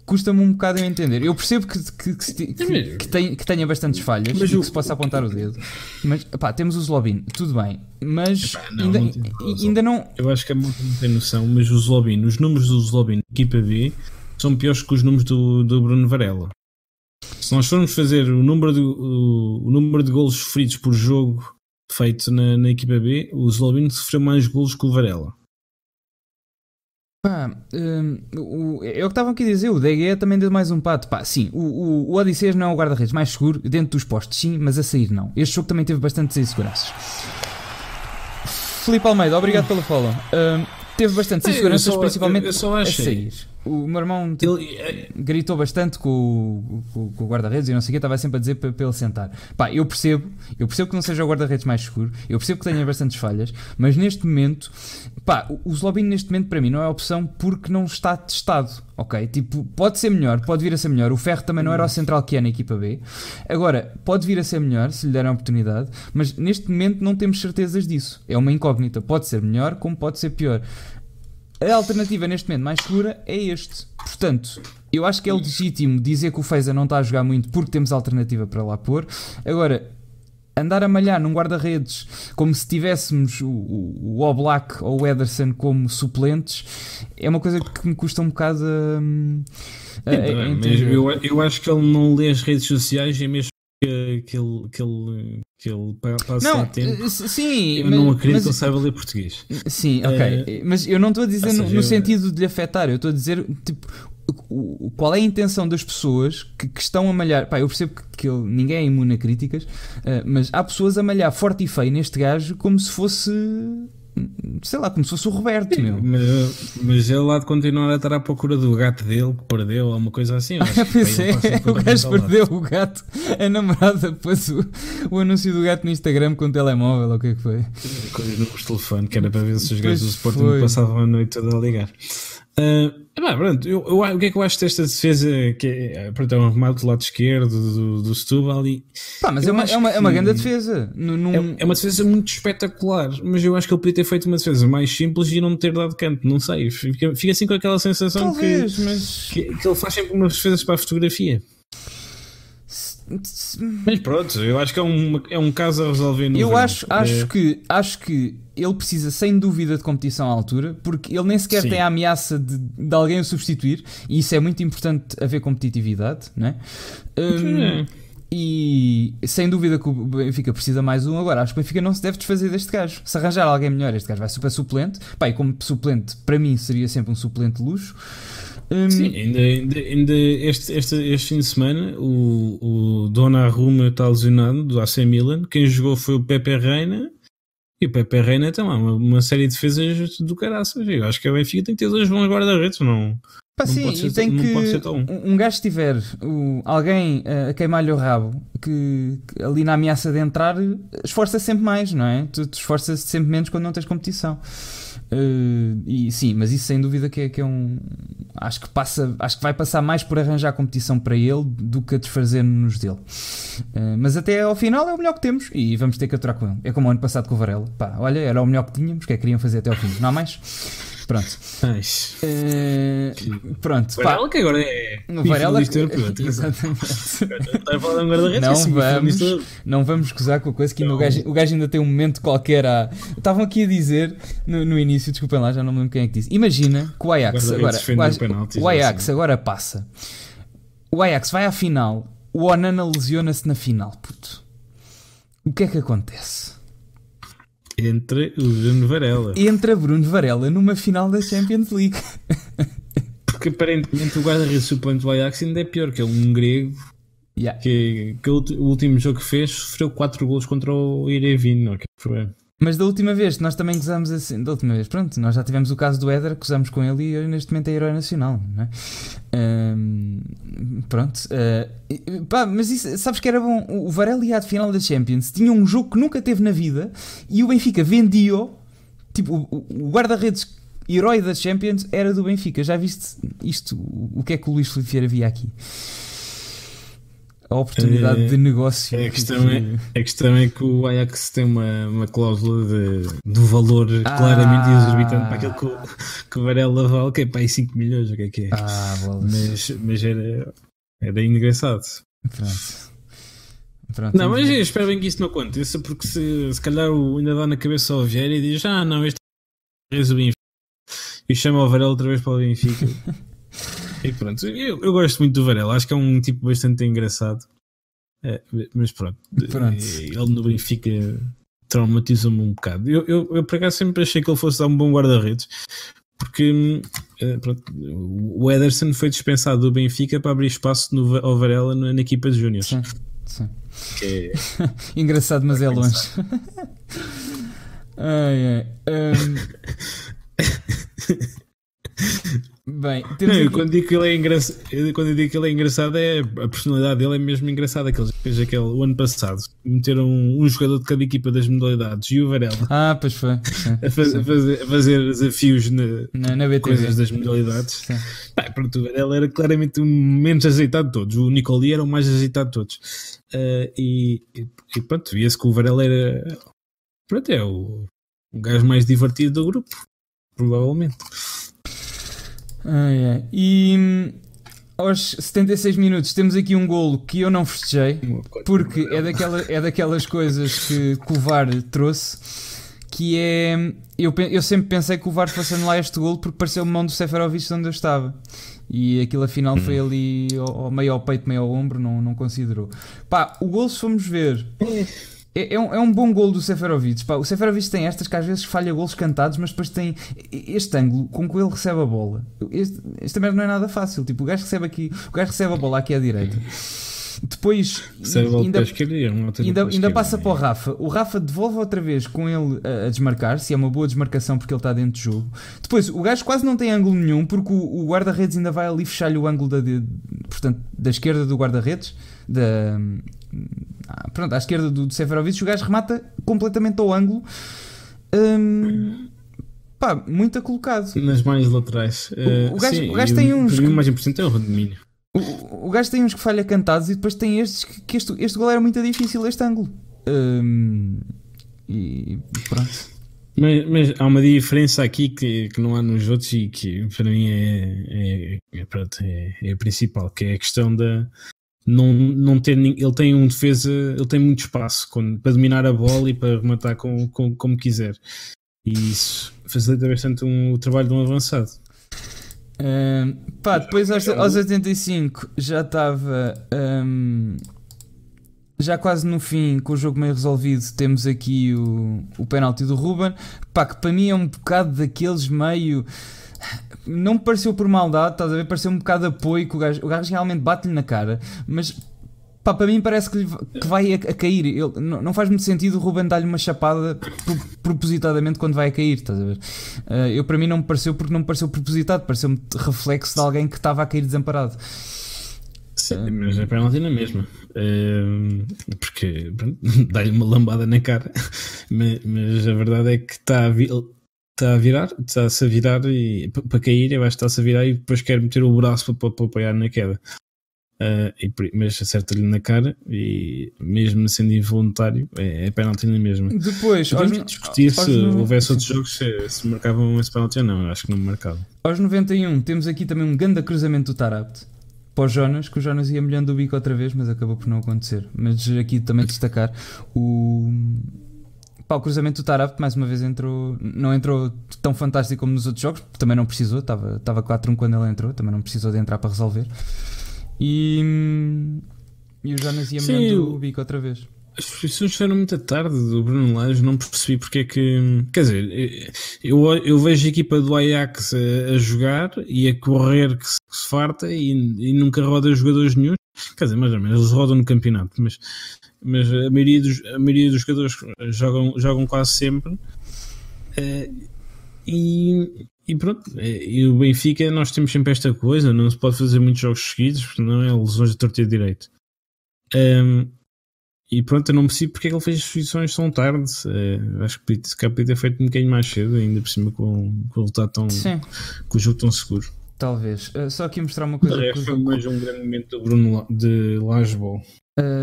custa-me um bocado a entender. Eu percebo que tenha bastantes falhas e que se possa apontar o dedo. Mas, temos o Zlobin, tudo bem. Mas ainda não... Eu acho que a malta não tem noção, mas o Zlobin, os números do Zlobin na equipa B são piores que os números do Bruno Varela. Se nós formos fazer o número de golos sofridos por jogo feito na equipa B, o Zlobin sofreu mais golos que o Varela. Eu estava aqui a dizer, o DG também deu mais um pato. Sim, o Odisseias não é o guarda-redes mais seguro dentro dos postos, sim, mas a sair não. Este jogo também teve bastantes inseguranças. Filipe Almeida, obrigado pelo follow. Teve bastantes inseguranças, principalmente a sair. O meu irmão gritou bastante com o guarda-redes e não sei o que, estava sempre a dizer para ele sentar. Eu percebo que não seja o guarda-redes mais seguro, eu percebo que tenha bastantes falhas, mas neste momento, o Zlobin neste momento para mim não é opção porque não está testado, ok? Tipo, pode ser melhor, pode vir a ser melhor. O Ferro também não era o central que é na equipa B. Agora, pode vir a ser melhor se lhe der a oportunidade, mas neste momento não temos certezas disso. É uma incógnita, pode ser melhor como pode ser pior. A alternativa neste momento mais segura é este. Portanto, eu acho que é legítimo dizer que o Feza não está a jogar muito porque temos alternativa para lá pôr. Agora, andar a malhar num guarda-redes como se tivéssemos o Oblak ou o Ederson como suplentes é uma coisa que me custa um bocado a entender. Eu acho que ele não lê as redes sociais e mesmo que ele passa a tempo. Sim, eu não acredito que ele saiba ler português. Sim, ok. Mas eu não estou a dizer no sentido de lhe afetar, eu estou a dizer tipo, qual é a intenção das pessoas que estão a malhar. Eu percebo que ninguém é imune a críticas, mas há pessoas a malhar forte e feio neste gajo como se fosse, sei lá, como se fosse o Roberto. Sim, mas ele lá de continuar a estar à procura do gato dele que perdeu ou uma coisa assim. Pois é, o gajo perdeu o gato. A namorada pôs o anúncio do gato no Instagram com o telemóvel, ou o que é que foi? Coisas no telefone, que era para ver se os gajos do Sporting passavam a noite toda a ligar. Pronto, o que é que eu acho desta defesa que é um remate do lado esquerdo do Setúbal mas é uma grande defesa. É uma defesa muito espetacular, mas eu acho que ele podia ter feito uma defesa mais simples e não ter dado canto, não sei, fica assim com aquela sensação. Talvez, que ele faz sempre umas defesas para a fotografia. Mas pronto, eu acho que é um caso a resolver no Eu acho que ele precisa sem dúvida de competição à altura, porque ele nem sequer tem a ameaça de alguém o substituir, e isso é muito importante, haver competitividade, não é? E sem dúvida que o Benfica precisa mais um. Agora, acho que o Benfica não se deve desfazer deste gajo. Se arranjar alguém melhor, este gajo vai ser para suplente. E como suplente, para mim seria sempre um suplente de luxo. Sim, ainda este fim de semana o Donnarumma está lesionado do AC Milan. Quem jogou foi o Pepe Reina, e o Pepe Reina também uma série de defesas do caraças. Eu acho que a Benfica tem que ter 2 bons guarda-redes, não Pá, sim, e tem que um gajo tiver alguém a queimar-lhe o rabo que ali na ameaça de entrar esforça-se sempre mais, não é? Tu esforças-te sempre menos quando não tens competição. E sim, mas isso sem dúvida que é um. Acho que vai passar mais por arranjar competição para ele do que a desfazer-nos dele. Mas até ao final é o melhor que temos e vamos ter que aturar com ele. É como o ano passado com o Varela. Pá, olha, era o melhor que tínhamos, que é que queriam fazer até ao fim. Não há mais? Pronto. Pronto. Varela que agora é. Varela. Exatamente. Não vamos escusar com a coisa que o gajo ainda tem um momento qualquer. Estavam aqui a dizer no início, desculpem lá, já não me lembro quem é que disse. Imagina que o Ajax agora passa. O Ajax vai à final. O Onana lesiona-se na final. Puto. O que é que acontece? Entra Bruno Varela numa final da Champions League. Porque aparentemente o guarda-redes suplente do Ajax ainda é pior, que é um grego. Yeah. Que o último jogo que fez sofreu 4 golos contra o Erevin. Mas da última vez nós também gozamos assim. Da última vez, pronto, nós já tivemos o caso do Éder, gozamos com ele e neste momento é herói nacional, não é? Pronto. Mas isso, sabes que era bom? O Varela ia à final da Champions, tinha um jogo que nunca teve na vida e o Benfica vendia-o. Tipo, o guarda-redes herói da Champions era do Benfica. Já viste isto? O que é que o Luís Filipe Vieira via aqui? A oportunidade de negócio. A questão é que o Ajax tem uma cláusula do valor claramente exorbitante para aquilo que o Varela vale, que é para aí 5 milhões, o que é que é. Mas era engraçado. Pronto, não, mas eu espero bem que isso não aconteça, porque se calhar ainda dá na cabeça ao Vieira e diz: não, este é o Benfica. E chama o Varela outra vez para o Benfica. E pronto, eu gosto muito do Varela, acho que é um tipo bastante engraçado. Mas pronto. Ele no Benfica traumatiza-me um bocado. Eu por acaso sempre achei que ele fosse dar um bom guarda-redes, porque o Ederson foi dispensado do Benfica para abrir espaço ao Varela na equipa de Júnior. Sim. Engraçado, mas é longe. Bem, quando digo que ele é engraçado, é a personalidade dele é mesmo engraçada. O ano passado meteram um jogador de cada equipa das modalidades e o Varela pois foi. a fazer desafios na BTV. Coisas das modalidades. Pronto, o Varela era claramente o menos azeitado de todos. O Nicoli era o mais azeitado de todos. E pronto, via-se que o Varela era é o gajo mais divertido do grupo, provavelmente. E aos 76 minutos temos aqui um golo que eu não festejei, porque é daquelas coisas que o VAR trouxe, que é... Eu sempre pensei que o VAR fosse anular este golo porque pareceu-me mão do Seferovic onde eu estava. E aquilo afinal foi ali meio ao peito, meio ao ombro, não considerou. O golo, se formos ver... É um bom golo do Seferovic. O Seferovic tem estas que às vezes falha golos cantados, mas depois tem este ângulo com que ele recebe a bola. Este também não é nada fácil. Tipo, o gajo recebe a bola aqui à direita. Depois ainda passa para o Rafa. O Rafa devolve outra vez com ele a desmarcar, se é uma boa desmarcação porque ele está dentro do jogo. Depois o gajo quase não tem ângulo nenhum porque o guarda-redes ainda vai ali fechar-lhe o ângulo da esquerda do guarda-redes, à esquerda do Seferovic. O gajo remata completamente ao ângulo. Muito colocado. Nas mais laterais. O gajo tem uns. O mais importante é o domínio. O gajo tem uns que falha cantados e depois tem estes que este gol era muito difícil, este ângulo. E pronto. Mas há uma diferença aqui que não há nos outros e que para mim é a principal, que é a questão da não ter. Ele tem um defesa, ele tem muito espaço para dominar a bola e para rematar como quiser, e isso facilita bastante o trabalho de um avançado. Depois aos 85 já estava já quase no fim, com o jogo meio resolvido. Temos aqui o penalti do Ruben, que para mim é um bocado daqueles meio... Não me pareceu por maldade, estás a ver? Pareceu um bocado de apoio, que o gajo realmente bate-lhe na cara, mas Pá, para mim parece que vai a cair. Ele, não faz muito sentido o Ruben dar-lhe uma chapada propositadamente quando vai a cair, estás a ver? Para mim não me pareceu, porque não me pareceu propositado, pareceu-me reflexo de alguém que estava a cair desamparado. Sim, mas é penalti na mesma, porque dá-lhe uma lambada na cara, mas a verdade é que está-se a virar e, para cair, eu acho que está-se a virar e depois quer meter o braço para apoiar na queda. Mas acerta-lhe na cara e mesmo sendo involuntário é penalti na mesma. Depois podemos discutir se houvesse outros jogos se marcavam esse penalti ou não. Eu acho que não marcavam. Aos 91 temos aqui também um grande cruzamento do Tarabt para o Jonas, que o Jonas ia molhando o bico outra vez, mas acabou por não acontecer. Mas aqui também destacar o cruzamento do Tarabt, mais uma vez não entrou tão fantástico como nos outros jogos, também não precisou, estava 4-1 quando ele entrou, também não precisou de entrar para resolver. E o Jonas ia molhando o bico outra vez. As posições foram muito tarde do Bruno Lage, não percebi porque é que... Quer dizer, eu vejo a equipa do Ajax a jogar e a correr que se farta e nunca roda jogadores nenhum. Quer dizer, mais ou menos, eles rodam no campeonato, mas a maioria dos jogadores jogam quase sempre. E pronto, e o Benfica, nós temos sempre esta coisa, não se pode fazer muitos jogos seguidos, porque não é lesões de torto e direito. E pronto, eu não percebo porque é que ele fez as posições tão tarde. Acho que podia ter feito um bocadinho mais cedo, ainda por cima com o resultado tão... Sim. Com o jogo tão seguro. Talvez. Só aqui mostrar uma coisa... Foi mais um grande momento do Bruno de Lajebol.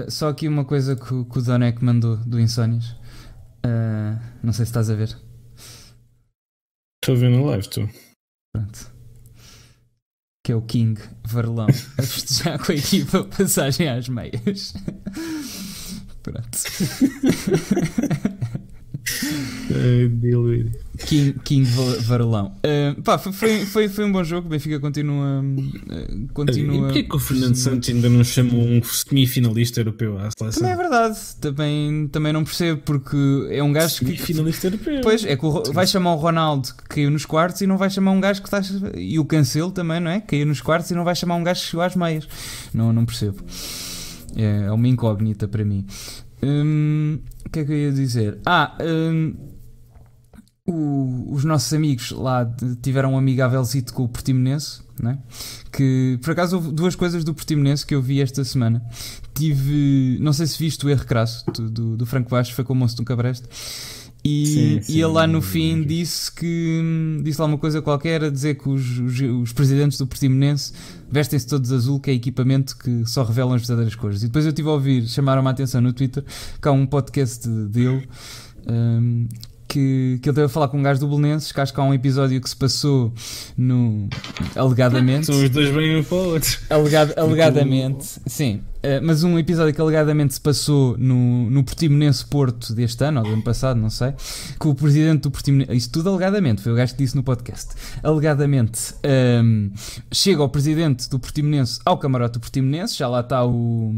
Só aqui uma coisa que o Donek mandou do Insónias. Não sei se estás a ver. Estou vendo a live, tu. Pronto. Que é o King Varelão a festejar com a equipa passagem às meias. Pronto. King Varelão. Foi um bom jogo. O Benfica continua. Porquê que o Fernando Santos ainda não chamou um semifinalista europeu à seleção? Também é verdade. Também não percebo, porque é um gajo semifinalista europeu. Pois é, que vai chamar o Ronaldo, que caiu nos quartos, e não vai chamar um gajo que está. E o Cancelo também, não é? Caiu nos quartos e não vai chamar um gajo que chegou às meias. Não percebo. É uma incógnita para mim. O que é que eu ia dizer? Os nossos amigos lá tiveram um amigávelzito com o Portimonense, né? Que por acaso houve duas coisas do Portimonense que eu vi esta semana. Não sei se viste o erro crasso do Franco Bastos, foi com o moço do Cabreste. E ele lá no fim disse lá uma coisa qualquer, a dizer que os presidentes do Portimonense vestem-se todos azul, que é equipamento que só revelam as verdadeiras cores. E depois eu estive a ouvir, chamaram-me a atenção no Twitter, que há um podcast dele que ele esteve a falar com um gajo do Belenenses, que acho que há um episódio que se passou alegadamente. São os dois bem um para o outro. Alegadamente, sim. Mas um episódio que alegadamente se passou no Portimonense Porto deste ano, ou do ano passado, não sei, que o presidente do Portimonense, isso tudo alegadamente, foi o gajo que disse no podcast, alegadamente chega o presidente do Portimonense ao camarote do Portimonense, já lá está o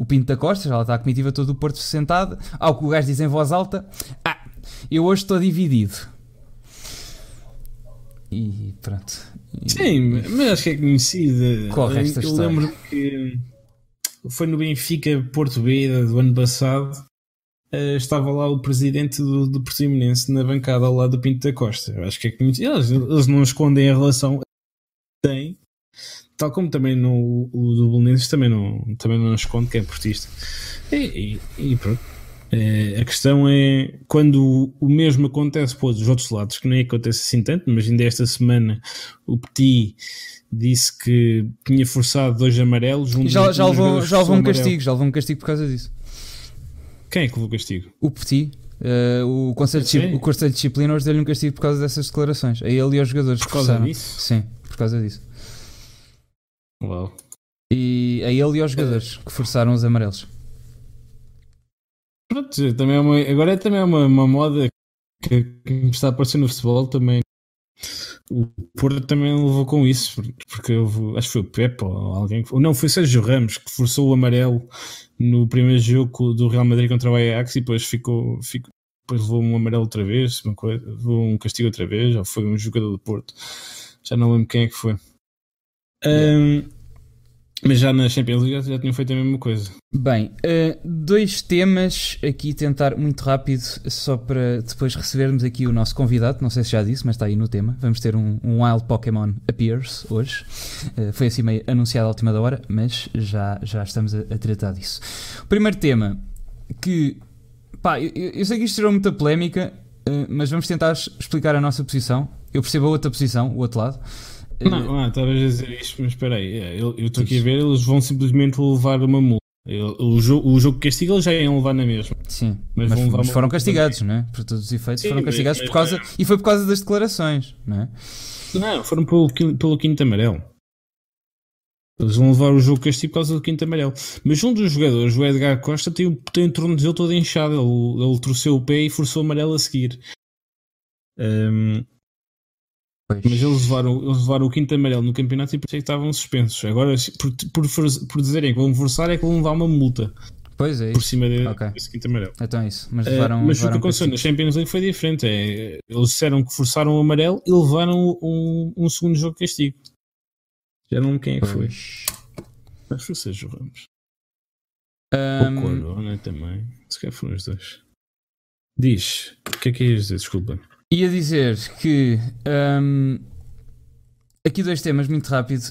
Pinto da Costa, já lá está a comitiva toda do Porto sentada, ao que o gajo diz em voz alta: eu hoje estou dividido. E pronto. Sim, mas acho que é conhecido. Corre esta história. Eu lembro que foi no Benfica Porto B do ano passado. Estava lá o presidente do Portimonense na bancada ao lado do Pinto da Costa. Eu acho que é conhecido. Eles não escondem a relação que têm, tal como também o do Belenenses também não esconde que é portista. E pronto. A questão é quando o mesmo acontece para os outros lados, que nem acontece assim tanto, mas ainda esta semana o Petit disse que tinha forçado 2 amarelos. Já levou um castigo por causa disso. Quem é que levou o castigo? O Petit. O Conselho de Disciplina hoje deu-lhe um castigo por causa dessas declarações. A ele e aos jogadores. Por causa disso? Sim, por causa disso. Uau. E a ele e aos jogadores que forçaram os amarelos. Pronto, também agora também é uma moda que está a aparecer no futebol também. O Porto também levou com isso, porque acho que foi o Pepe ou alguém, ou não, foi o Sérgio Ramos que forçou o amarelo no primeiro jogo do Real Madrid contra o Ajax e depois depois levou um amarelo outra vez, levou um castigo outra vez, ou foi um jogador do Porto, já não lembro quem é que foi. Mas já na Champions League já tinham feito a mesma coisa. Bem, 2 temas aqui, tentar muito rápido, só para depois recebermos aqui o nosso convidado. Não sei se já disse, mas está aí no tema. Vamos ter um Wild Pokémon Appears hoje. Foi assim meio anunciado à última da hora, mas já estamos a tratar disso. O primeiro tema, que pá, eu sei que isto gerou muita polémica, mas vamos tentar explicar a nossa posição. Eu percebo a outra posição, o outro lado. Não, estavas a dizer isto, mas espera aí, eu estou aqui a ver, eles vão simplesmente levar uma multa. O jogo que castiga eles já iam levar na mesma. Sim, mas foram castigados, não é? Por todos os efeitos. Sim, foram castigados por causa. E foi por causa das declarações, não é? Não, foram pelo quinto amarelo. Eles vão levar o jogo castigo por causa do quinto amarelo. Mas um dos jogadores, o Edgar Costa, tem o tornozelo todo inchado. Ele torceu o pé e forçou o amarelo a seguir. Mas eles levaram o quinto amarelo no campeonato e por isso é que estavam suspensos. Agora, por dizerem que vão forçar, é que vão levar uma multa. Pois é, por cima desse quinto amarelo. Então é isso. Mas o que aconteceu na Champions League foi diferente. Eles disseram que forçaram o amarelo e levaram um segundo jogo de castigo. Já não me quem é que foi. Mas foi o Sérgio Ramos. O Corona também. Se calhar foram os dois. Diz. O que é que ias dizer? Desculpa. Ia dizer que aqui 2 temas muito rápido,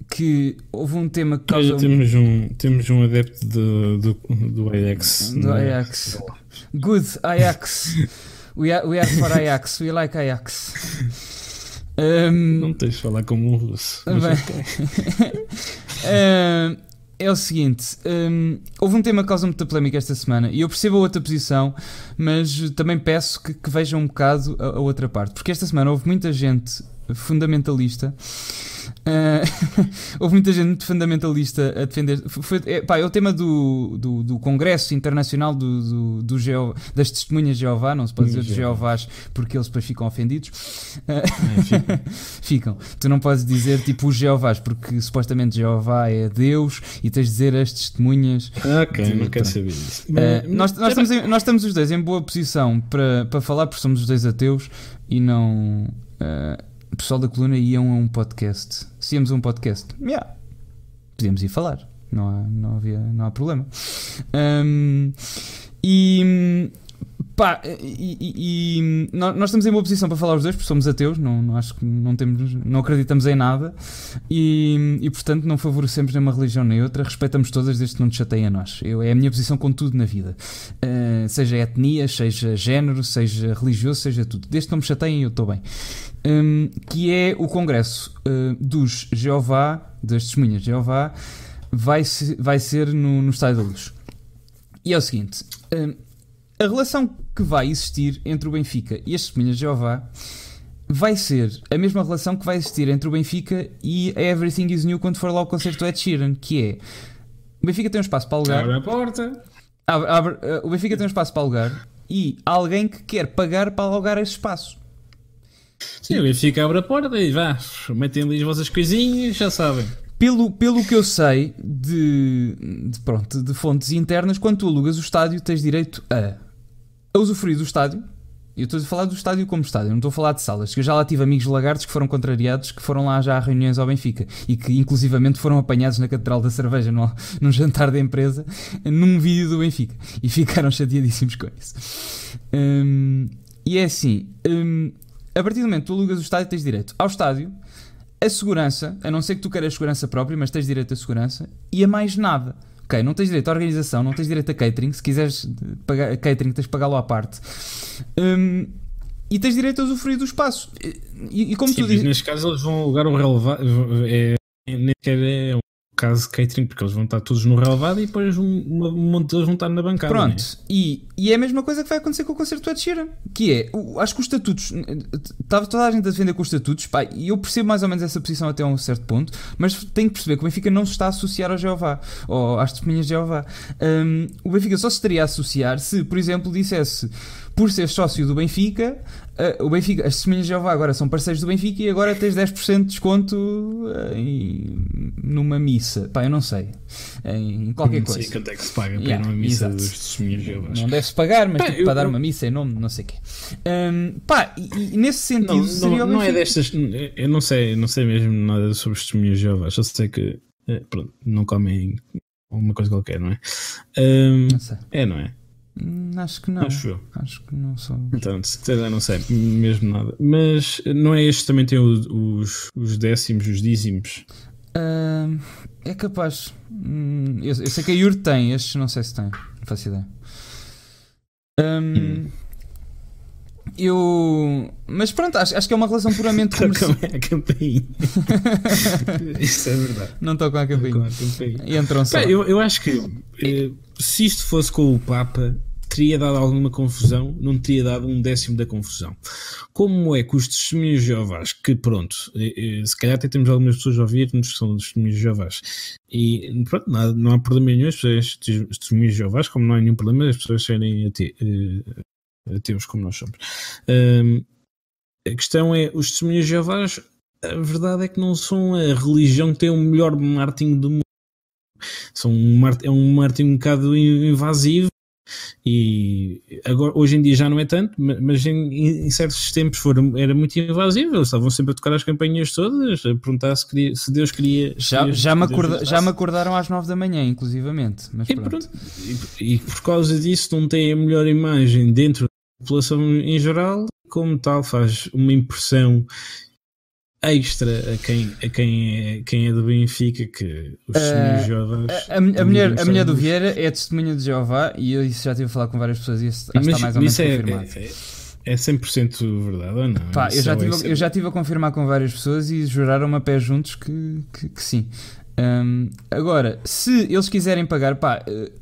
que houve um tema que causa... Temos um adepto do Ajax. Do Ajax. Good Ajax. We are for Ajax. We like Ajax. Não tens de falar como um russo. É o seguinte, houve um tema que causa muita polémica esta semana e eu percebo a outra posição, mas também peço que vejam um bocado a outra parte, porque esta semana houve muita gente fundamentalista. Houve muita gente muito fundamentalista a defender. É o tema do Congresso Internacional das Testemunhas de Jeová. Não se pode dizer de Jeovás porque eles depois ficam ofendidos. Ficam. Tu não podes dizer tipo os Jeovás porque supostamente Jeová é Deus e tens de dizer as testemunhas. Ok, não quero saber isso. Nós estamos os dois em boa posição para falar porque somos os dois ateus e não. O pessoal da coluna iam a um podcast. Se íamos a um podcast, podíamos ir falar. Não há problema. Nós estamos em boa posição para falar os dois, porque somos ateus, acho que não acreditamos em nada e portanto não favorecemos nenhuma religião nem outra, respeitamos todas desde que não nos chateiem a nós. É a minha posição com tudo na vida, seja etnia, seja género, seja religioso, seja tudo, desde que não me chateiem eu estou bem. Que é o Congresso dos Jeová, das Testemunhas de Jeová, vai ser no Estádio da Luz. E é o seguinte, a relação que vai existir entre o Benfica e as Testemunhas de Jeová vai ser a mesma relação que vai existir entre o Benfica e a Everything is New quando for lá o concerto do Ed Sheeran, que é o Benfica tem um espaço para alugar. Abre a porta. O Benfica tem um espaço para alugar e há alguém que quer pagar para alugar esse espaço. Sim, o Benfica abre a porta e vá, metem ali as vossas coisinhas, já sabem. Pelo que eu sei de fontes internas, quando tu alugas o estádio tens direito a usufruir do estádio. Eu estou a falar do estádio como estádio, não estou a falar de salas, que eu já lá tive amigos lagartos que foram contrariados, que foram lá já a reuniões ao Benfica e que inclusivamente foram apanhados na Catedral da Cerveja num jantar da empresa, num vídeo do Benfica, e ficaram chateadíssimos com isso. E é assim, a partir do momento que tu alugas o estádio tens direito ao estádio, a segurança, a não ser que tu queiras segurança própria, mas tens direito a segurança, e a mais nada. Ok, não tens direito à organização, não tens direito a catering. Se quiseres pagar catering, tens de pagá-lo à parte. E tens direito a usufruir do espaço. E como tu dizes. Neste caso, eles vão alugar o relevado. Nem sequer é um caso de catering, porque eles vão estar todos no relevado e depois um monte deles vão estar na bancada. Pronto, né? E é a mesma coisa que vai acontecer com o concerto do Ed Sheeran, que é, acho que os estatutos, estava toda a gente a defender com os estatutos, pá, e eu percebo mais ou menos essa posição até a um certo ponto, mas tenho que perceber que o Benfica não se está a associar ao Jeová, ou às testemunhas de Jeová. O Benfica só se estaria a associar se, por exemplo, dissesse, por ser sócio do Benfica, as testemunhas de Jeová agora são parceiros do Benfica e agora tens 10% de desconto numa missa. Pá, eu não sei. Em qualquer coisa. Não sei quanto é que se paga para ir numa missa dos testemunhas de Jeová. Não deve-se pagar, mas para dar uma missa em nome, não sei o quê. E nesse sentido não é destas. Eu não sei mesmo nada sobre os testemunhas de Jeová. Só sei que pronto, não comem uma coisa qualquer, não é? Não sei. Não é? Acho que não. Acho que não sou. Então, não sei mesmo nada. Mas não é este também tem os décimos, os dízimos? É capaz. Eu sei que a Yurt tem, estes não sei se tem. Não faço ideia. Mas pronto, acho que é uma relação puramente comercial. A campainha. Isso é verdade. Não tocam a campainha. E entram só. Eu acho que se isto fosse com o Papa, teria dado alguma confusão, não teria dado 1/10 da confusão. Como é que os testemunhos de Jeová, que pronto, se calhar até temos algumas pessoas a ouvir-nos que são dos testemunhos de Jeová, e pronto, não há problema nenhum, as testemunhos de Jeová, como não há nenhum problema, as pessoas serem ateus como nós somos. A questão é, os testemunhos de Jeová, a verdade é que não são a religião que tem o melhor marketing do mundo. É um marketing um bocado invasivo, e agora, hoje em dia já não é tanto, mas em certos tempos era muito invasivo. Eles estavam sempre a tocar as campanhas todas, a perguntar se Deus queria. Já me acordaram às 9 da manhã, inclusivamente. Mas pronto. E por causa disso não tem a melhor imagem dentro da população em geral, como tal faz uma impressão extra a quem é do Benfica, que os testemunhos de Jeová. A mulher do Vieira é testemunha de Jeová, e eu isso já estive a falar com várias pessoas e isso está mais ou menos confirmado. É 100% verdade ou não? Eu já estive a confirmar com várias pessoas e juraram-me a pé juntos que sim. Agora, se eles quiserem pagar,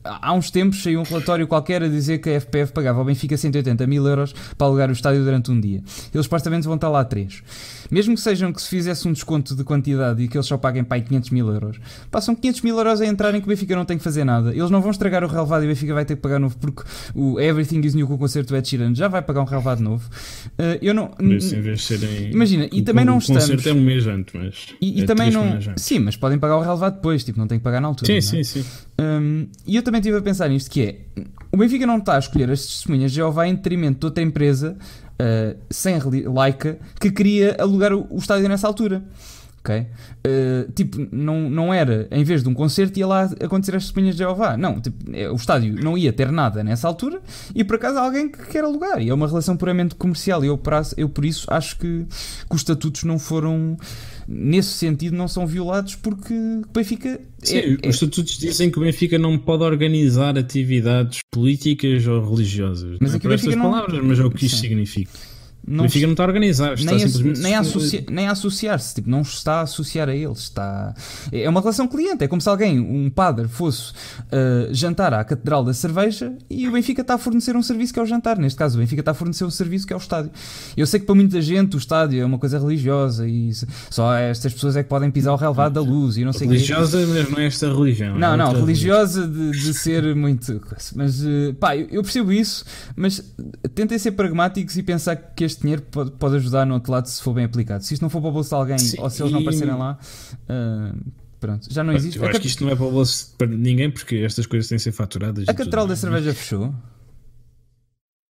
há uns tempos saiu um relatório qualquer a dizer que a FPF pagava ao Benfica 180 mil euros para alugar o estádio durante um dia. Eles supostamente vão estar lá 3. Mesmo que sejam que se fizesse um desconto de quantidade e que eles só paguem 500 mil euros, são 500 mil euros a entrarem que o Benfica não tem que fazer nada. Eles não vão estragar o relevado e o Benfica vai ter que pagar novo, porque o Everything is New com o concerto do Ed Sheeran já vai pagar um relevado novo. Imagina, e também não estamos. O concerto é um mês antes, mas. E também não. Sim, mas podem pagar o relevado depois, não tem que pagar na altura. Sim. E eu também estive a pensar nisto, que é, o Benfica não está a escolher as testemunhas de Jeová em detrimento de outra empresa sem laica que queria alugar o estádio nessa altura. Okay? Não era, em vez de um concerto, ia lá acontecer as testemunhas de Jeová. Não, o estádio não ia ter nada nessa altura e por acaso há alguém que quer alugar. E é uma relação puramente comercial. E eu por isso acho que os estatutos não foram, nesse sentido, não são violados, porque o Benfica. Os estatutos dizem que o Benfica não pode organizar atividades políticas ou religiosas. Mas não é por estas palavras, mas é o que isto significa. O Benfica não está a organizar, nem a associar-se, não está a associar a eles. É uma relação cliente, é como se um padre, fosse jantar à Catedral da Cerveja e o Benfica está a fornecer um serviço que é o jantar. Neste caso, o Benfica está a fornecer um serviço que é o estádio. Eu sei que para muita gente o estádio é uma coisa religiosa e só estas pessoas é que podem pisar o relevado da luz e não sei religiosa, mas não é esta religião. Não, religiosa de ser muito. Mas eu percebo isso, mas tentem ser pragmáticos e pensar que este dinheiro pode ajudar no outro lado se for bem aplicado. Se isto não for para o bolso de alguém, ou se eles não aparecerem lá, pronto, já não existe. Eu acho que isto não é para o bolso para ninguém, porque estas coisas têm de ser faturadas. A Catedral da Cerveja fechou?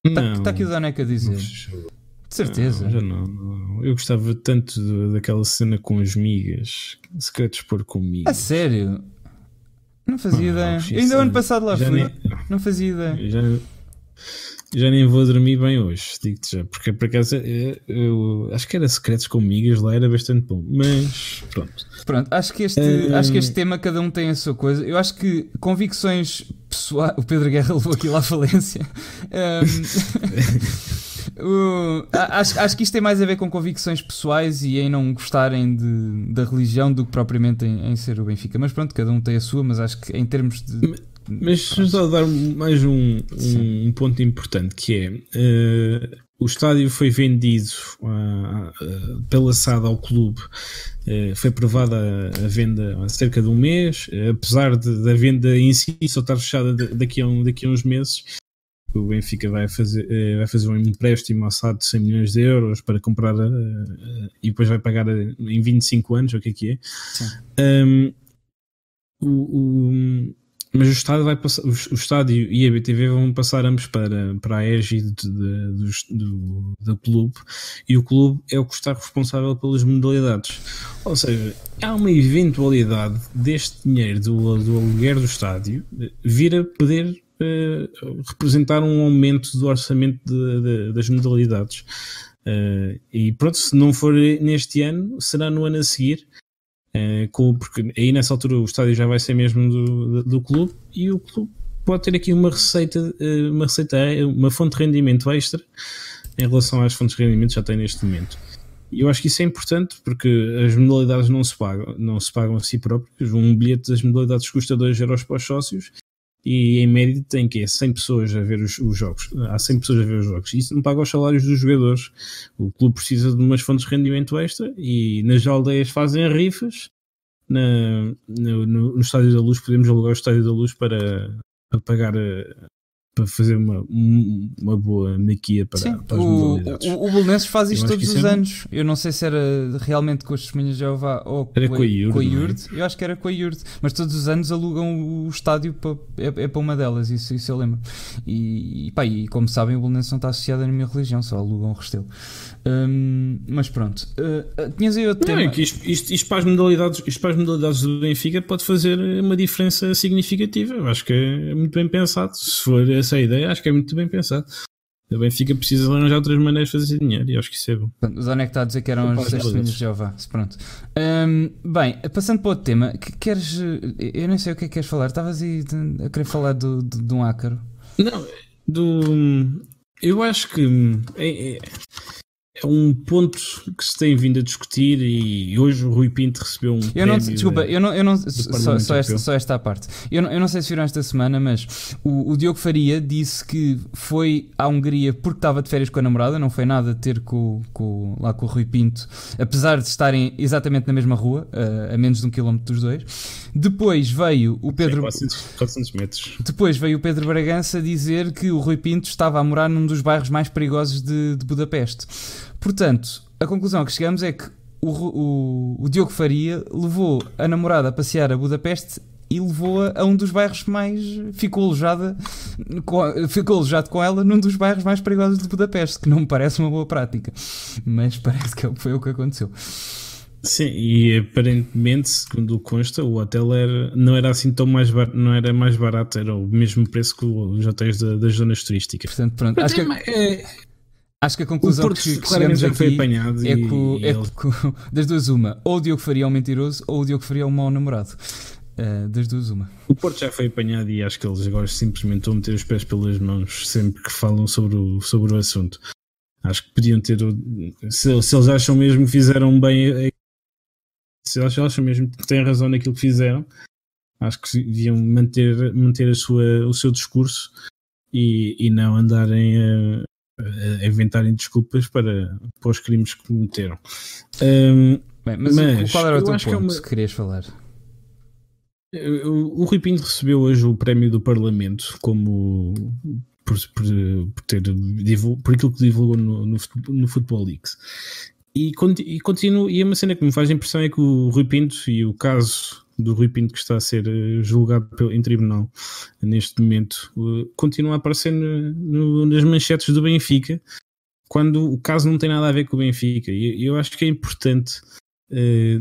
Está aqui o Daneca a dizer. De certeza. Já não. Eu gostava tanto daquela cena com as migas. Se quer dispor comigo. A sério? Não fazia ideia. Ainda o ano passado lá fui. Não fazia ideia. Já nem vou dormir bem hoje, digo-te já, porque por acaso eu acho que era Secretos com Migas, lá era bastante bom, mas pronto. Acho que este tema cada um tem a sua coisa. Eu acho que convicções pessoais. O Pedro Guerra levou aquilo à falência. Acho que isto tem mais a ver com convicções pessoais e em não gostarem da religião do que propriamente em ser o Benfica. Mas pronto, cada um tem a sua, mas acho que em termos de. Mas só dar mais um ponto importante, que é o estádio foi vendido pela SAD ao clube, foi aprovada a venda há cerca de um mês, apesar da venda em si só estar fechada daqui a uns meses. O Benfica vai fazer um empréstimo ao SAD de 100 milhões de euros para comprar e depois vai pagar em 25 anos, o que é que é. Mas o estádio vai passar, o estádio e a BTV vão passar ambos para a égide do clube, e o clube é o que está responsável pelas modalidades. Ou seja, há uma eventualidade deste dinheiro do aluguer do estádio vir a poder representar um aumento do orçamento das modalidades. E pronto, se não for neste ano, será no ano a seguir. Porque aí nessa altura o estádio já vai ser mesmo do clube, e o clube pode ter aqui uma fonte de rendimento extra em relação às fontes de rendimento que já tem neste momento. E eu acho que isso é importante, porque as modalidades não se pagam a si próprias. Um bilhete das modalidades custa 2€ para os sócios, e em média tem 100 pessoas a ver os jogos. Há 100 pessoas a ver os jogos. Isso não paga os salários dos jogadores. O clube precisa de umas fontes de rendimento extra, e nas aldeias fazem rifas. No Estádio da Luz podemos alugar o Estádio da Luz para pagar, para fazer uma boa maquia para as modalidades. O Belenenses faz isto todos os anos. Eu não sei se era realmente com as Testemunhas de Jeová ou com a IURD. Eu acho que era com a IURD, mas todos os anos alugam o estádio para uma delas, isso eu lembro. E como sabem, o Belenenses não está associado a nenhuma religião, só alugam o Restelo. Mas pronto, tinhas aí outro tema. É que isto para as modalidades do Benfica pode fazer uma diferença significativa. Eu acho que é muito bem pensado. Se for essa a ideia, acho que é muito bem pensado. O Benfica precisa arranjar outras maneiras de fazer dinheiro, e acho que isso é bom. O Zona é que está a dizer que eram as Testemunhas de Jeová. Pronto. Bem, passando para outro tema, que queres. Eu nem sei o que é que queres falar. Estavas aí a querer falar de um ácaro. Não, eu acho que é um ponto que se tem vindo a discutir, e hoje o Rui Pinto recebeu só esta parte. Eu não sei se viram esta semana, mas o Diogo Faria disse que foi à Hungria porque estava de férias com a namorada, não foi nada ter lá com o Rui Pinto, apesar de estarem exatamente na mesma rua, a menos de 1 km dos dois. Depois veio o Pedro 400 metros. Depois veio o Pedro Bragança dizer que o Rui Pinto estava a morar num dos bairros mais perigosos de Budapeste. Portanto, a conclusão a que chegamos é que o Diogo Faria levou a namorada a passear a Budapeste e levou-a a um dos bairros mais... Ficou alojado com ela num dos bairros mais perigosos de Budapeste, que não me parece uma boa prática, mas parece que foi o que aconteceu. Sim, e aparentemente, segundo consta, o hotel não era assim tão mais barato, não era mais barato, era o mesmo preço que os hotéis das zonas turísticas. Portanto, pronto, acho que a conclusão que chegamos aqui foi apanhado é que das duas uma, ou o Diogo Faria é um mentiroso ou o Diogo Faria é um mau namorado. Das duas uma. O Porto já foi apanhado, e acho que eles agora simplesmente vão meter os pés pelas mãos sempre que falam sobre o assunto. Acho que podiam ter, se eles acham mesmo que fizeram bem, se eles acham mesmo que têm razão naquilo que fizeram, acho que deviam manter o seu discurso e não andarem a inventarem desculpas para os crimes que cometeram. Bem, mas qual era o teu ponto que querias falar? O Rui Pinto recebeu hoje o prémio do Parlamento como por aquilo que divulgou no Football Leaks. E é uma cena que me faz impressão, é que o Rui Pinto, e o caso do Rui Pinto que está a ser julgado em tribunal neste momento, continua a aparecer nas manchetes do Benfica, quando o caso não tem nada a ver com o Benfica. E eu acho que é importante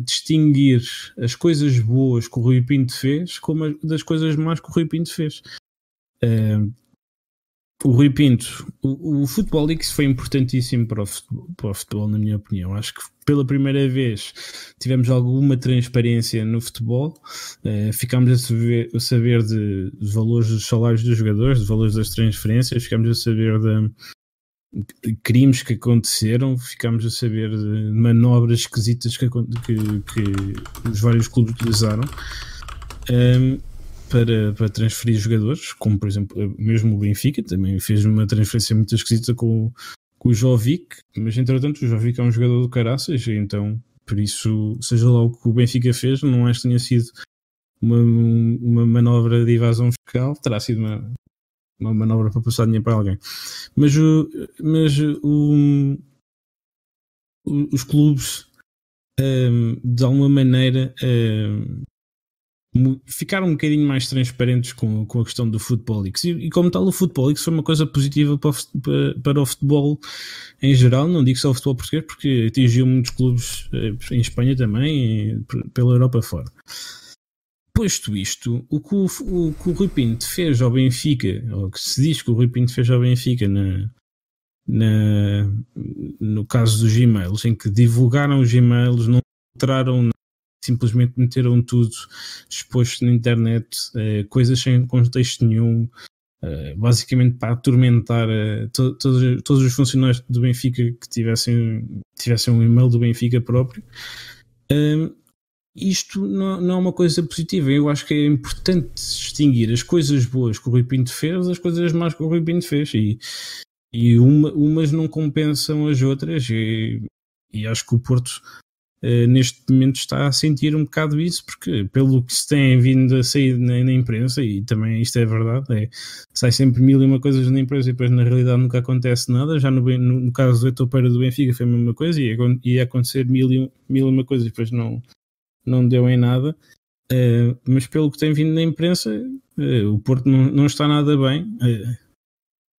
distinguir as coisas boas que o Rui Pinto fez como das coisas más que o Rui Pinto fez. O Rui Pinto, o Football Leaks foi importantíssimo para o futebol, na minha opinião. Acho que pela primeira vez tivemos alguma transparência no futebol. Ficámos a saber de valores dos salários dos jogadores, de valores das transferências, ficámos a saber de crimes que aconteceram, ficámos a saber de manobras esquisitas que os vários clubes utilizaram para transferir jogadores, como por exemplo mesmo o Benfica também fez uma transferência muito esquisita com o Jovic, mas entretanto o Jovic é um jogador do caraças, então por isso, seja lá o que o Benfica fez, não acho que tenha sido uma manobra de evasão fiscal, terá sido uma manobra para passar dinheiro para alguém, mas os clubes de alguma maneira ficaram um bocadinho mais transparentes com a questão do Futbolix. E como tal, o Futbolix foi uma coisa positiva para o futebol em geral, não digo só o futebol português, porque atingiu muitos clubes em Espanha também e pela Europa fora. Posto isto, o que o Rui Pinto fez ao Benfica, ou que se diz que o Rui Pinto fez ao Benfica no caso dos e-mails, em que divulgaram os e-mails, não alteraram, simplesmente meteram tudo exposto na internet, coisas sem contexto nenhum, basicamente para atormentar todos os funcionários do Benfica que tivessem um e-mail do Benfica próprio. Isto não é uma coisa positiva. Eu acho que é importante distinguir as coisas boas que o Rui Pinto fez das coisas más que o Rui Pinto fez, e umas não compensam as outras, e acho que o Porto neste momento está a sentir um bocado isso, porque pelo que se tem vindo a sair na imprensa, e também isto é verdade, sai sempre mil e uma coisas na imprensa e depois na realidade nunca acontece nada. Já no caso do Heitor Pereira do Benfica foi a mesma coisa, e ia acontecer mil e uma coisas e depois não deu em nada, mas pelo que tem vindo na imprensa, o Porto não está nada bem.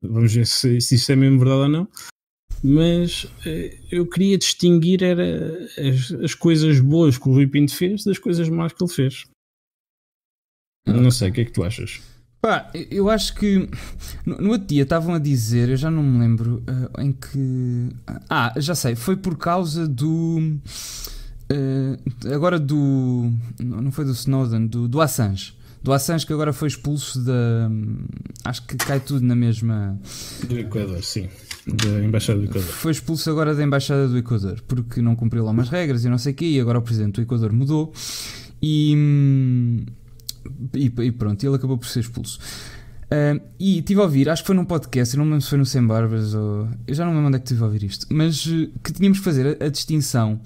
Vamos ver se isso é mesmo verdade ou não. Mas eu queria distinguir as coisas boas que o Rui Pinto fez das coisas más que ele fez. Não sei, o que é que tu achas? Pá, eu acho que no outro dia estavam a dizer, eu já não me lembro em que... já sei, foi por causa do... agora não foi do Snowden, do Assange. Do Assange, que agora foi expulso acho que cai tudo na mesma... Do Equador, sim. Da Embaixada do Equador. Foi expulso agora da Embaixada do Equador, porque não cumpriu lá umas regras e não sei o quê, e agora o Presidente do Equador mudou, e pronto, ele acabou por ser expulso. E estive a ouvir, acho que foi num podcast, eu não me lembro se foi no Sem Barbas, ou eu já não me lembro onde é que estive a ouvir isto, mas que tínhamos que fazer a distinção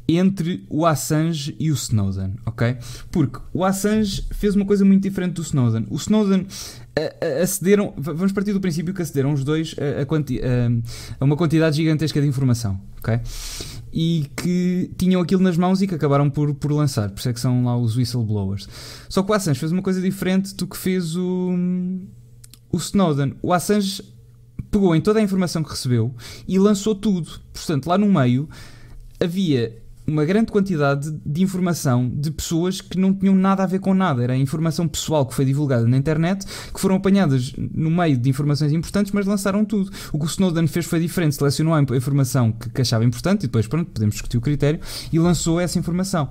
entre o Assange e o Snowden, ok? Porque o Assange fez uma coisa muito diferente do Snowden. O Snowden acederam, vamos partir do princípio que acederam os dois a uma quantidade gigantesca de informação, ok? E que tinham aquilo nas mãos e que acabaram por lançar, por isso é que são lá os whistleblowers. Só que o Assange fez uma coisa diferente do que fez o Snowden. O Assange pegou em toda a informação que recebeu e lançou tudo. Portanto, lá no meio havia uma grande quantidade de informação de pessoas que não tinham nada a ver com nada. Era informação pessoal que foi divulgada na internet, que foram apanhadas no meio de informações importantes, mas lançaram tudo. O que o Snowden fez foi diferente, selecionou a informação que achava importante, e depois pronto, podemos discutir o critério, e lançou essa informação.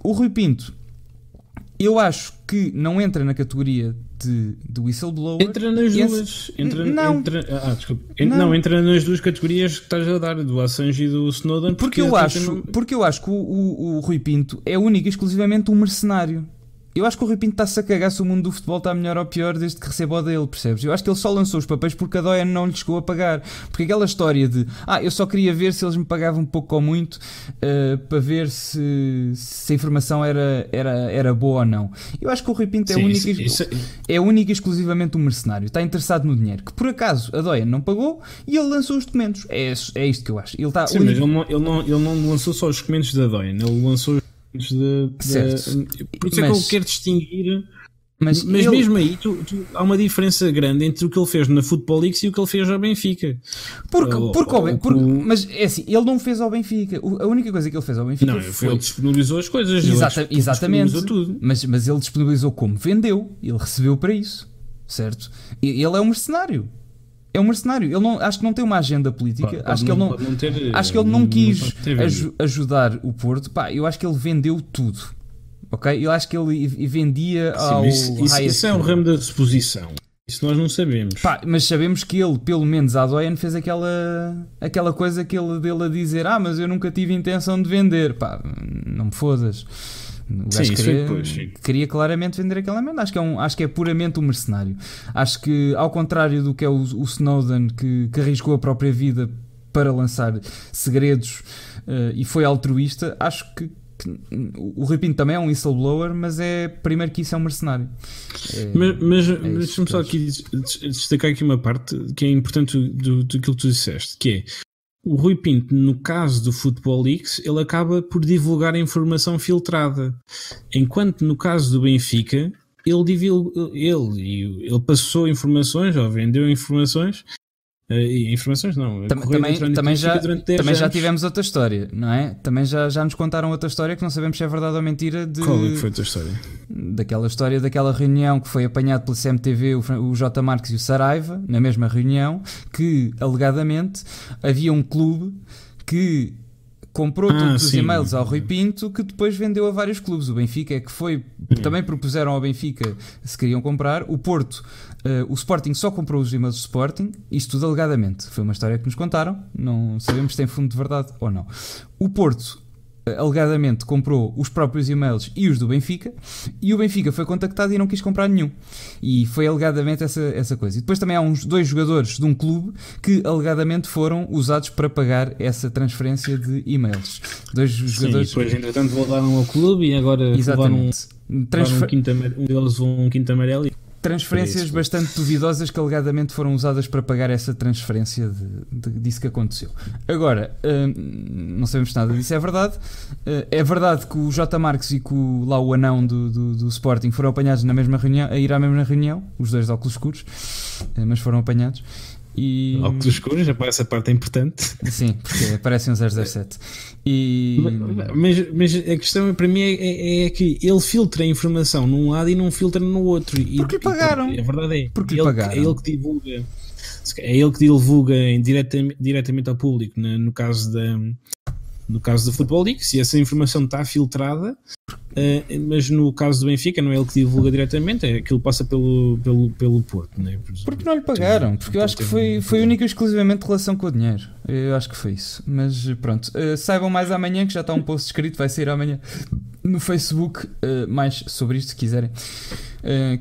O Rui Pinto, eu acho que não entra na categoria de whistleblower. Entra nas duas. Entra nas duas categorias que estás a dar, do Assange e do Snowden. Porque eu acho que o Rui Pinto é único e exclusivamente um mercenário. Eu acho que o Rui Pinto está-se a cagar se o mundo do futebol está melhor ou pior desde que recebe o dele, percebes? Eu acho que ele só lançou os papéis porque a Doyen não lhe chegou a pagar. Porque aquela história de eu só queria ver se eles me pagavam pouco ou muito para ver se a informação era boa ou não. Eu acho que o Rui Pinto é único e exclusivamente um mercenário. Está interessado no dinheiro. Que por acaso a Doyen não pagou e ele lançou os documentos. É isto que eu acho. Ele está mas ele não lançou só os documentos da Doyen, ele lançou certo. Por isso é que eu quero distinguir, mas mesmo aí há uma diferença grande entre o que ele fez na Futbolix e o que ele fez ao Benfica. Mas é assim, ele não fez ao Benfica. A única coisa que ele fez ao Benfica foi ele disponibilizou as coisas. Exatamente. Disponibilizou tudo. Mas ele disponibilizou como? Vendeu. Ele recebeu para isso, certo? Ele é um mercenário. É um mercenário. Ele acho que não tem uma agenda política. Acho que ele não quis ajudar o Porto. Eu acho que ele vendeu tudo. Ok? Eu acho que ele vendia ao isso é um ramo da suposição. Isso nós não sabemos. Mas sabemos que ele, pelo menos à Doyen, fez aquela coisa dele a dizer: mas eu nunca tive intenção de vender. Não me fodas. O gajo queria claramente vender aquela merda. Acho que é puramente um mercenário. Acho que, ao contrário do que é o Snowden, que arriscou a própria vida para lançar segredos e foi altruísta, acho que o Rui Pinto também é um whistleblower, mas primeiro que isso é um mercenário. Mas deixa-me só aqui destacar aqui uma parte que é importante do que tu disseste, que é o Rui Pinto, no caso do Futebol Leaks, ele acaba por divulgar a informação filtrada. Enquanto no caso do Benfica, ele passou informações, ou vendeu informações. Informações não. Também já tivemos outra história, não é? Também já nos contaram outra história que não sabemos se é verdade ou mentira. Qual é que foi a tua história? Daquela história, daquela reunião que foi apanhado pelo CMTV, o J. Marques e o Saraiva, na mesma reunião, que alegadamente havia um clube que comprou todos os e-mails ao Rui Pinto, que depois vendeu a vários clubes. O Benfica é que foi, também propuseram ao Benfica se queriam comprar. O Porto, o Sporting só comprou os e-mails do Sporting, isto tudo alegadamente. Foi uma história que nos contaram, não sabemos se tem fundo de verdade ou não. O Porto alegadamente comprou os próprios e-mails e os do Benfica, e o Benfica foi contactado e não quis comprar nenhum, e foi alegadamente essa coisa. E depois também há dois jogadores de um clube que alegadamente foram usados para pagar essa transferência de e-mails. Dois jogadores. E depois entretanto voltaram ao clube e agora levaram um deles levou um quinto amarelo. Transferências bastante duvidosas que alegadamente foram usadas para pagar essa transferência disso que aconteceu. Agora, não sabemos se nada disso é verdade. É verdade que o J. Marques e que o anão do Sporting foram apanhados na mesma reunião, a ir à mesma reunião, os dois de óculos escuros, mas foram apanhados. Óculos escuros, essa parte é importante. Sim, porque aparecem um 007. Mas a questão para mim é que ele filtra a informação num lado e não filtra no outro. Porque lhe pagaram. A verdade é. Porque lhe pagaram. É ele que divulga. É ele que divulga diretamente ao público, no caso do Futebol League, se essa informação está filtrada, mas no caso do Benfica não é ele que divulga diretamente, é aquilo que passa pelo Porto, né? Porque não lhe pagaram, porque eu acho que foi única e exclusivamente relação com o dinheiro. Eu acho que foi isso, mas pronto, saibam mais amanhã, que já está um post escrito, vai sair amanhã no Facebook, mais sobre isto se quiserem.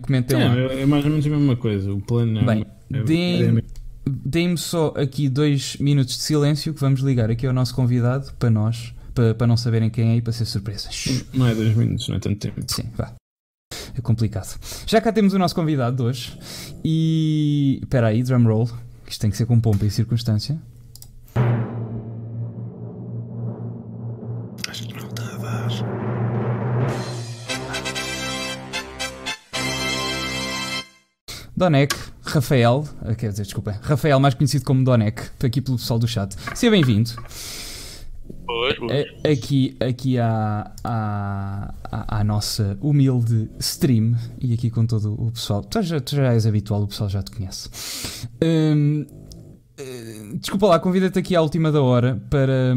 Comentem lá. É mais ou menos a mesma coisa, o plano Deem-me só aqui 2 minutos de silêncio, que vamos ligar aqui ao nosso convidado para nós, para não saberem quem é e para ser surpresas. Não é 2 minutos, não é tanto tempo. Sim, vá. É complicado. Já cá temos o nosso convidado de hoje e... Espera aí, drum roll, que isto tem que ser com pompa e circunstância. Acho que não está a dar. Donec, Rafael, Rafael, mais conhecido como Donec, aqui pelo pessoal do chat. Seja bem-vindo. Aqui à nossa humilde stream e aqui com todo o pessoal. Tu já és habitual, o pessoal já te conhece. Desculpa lá, convido-te aqui à última da hora para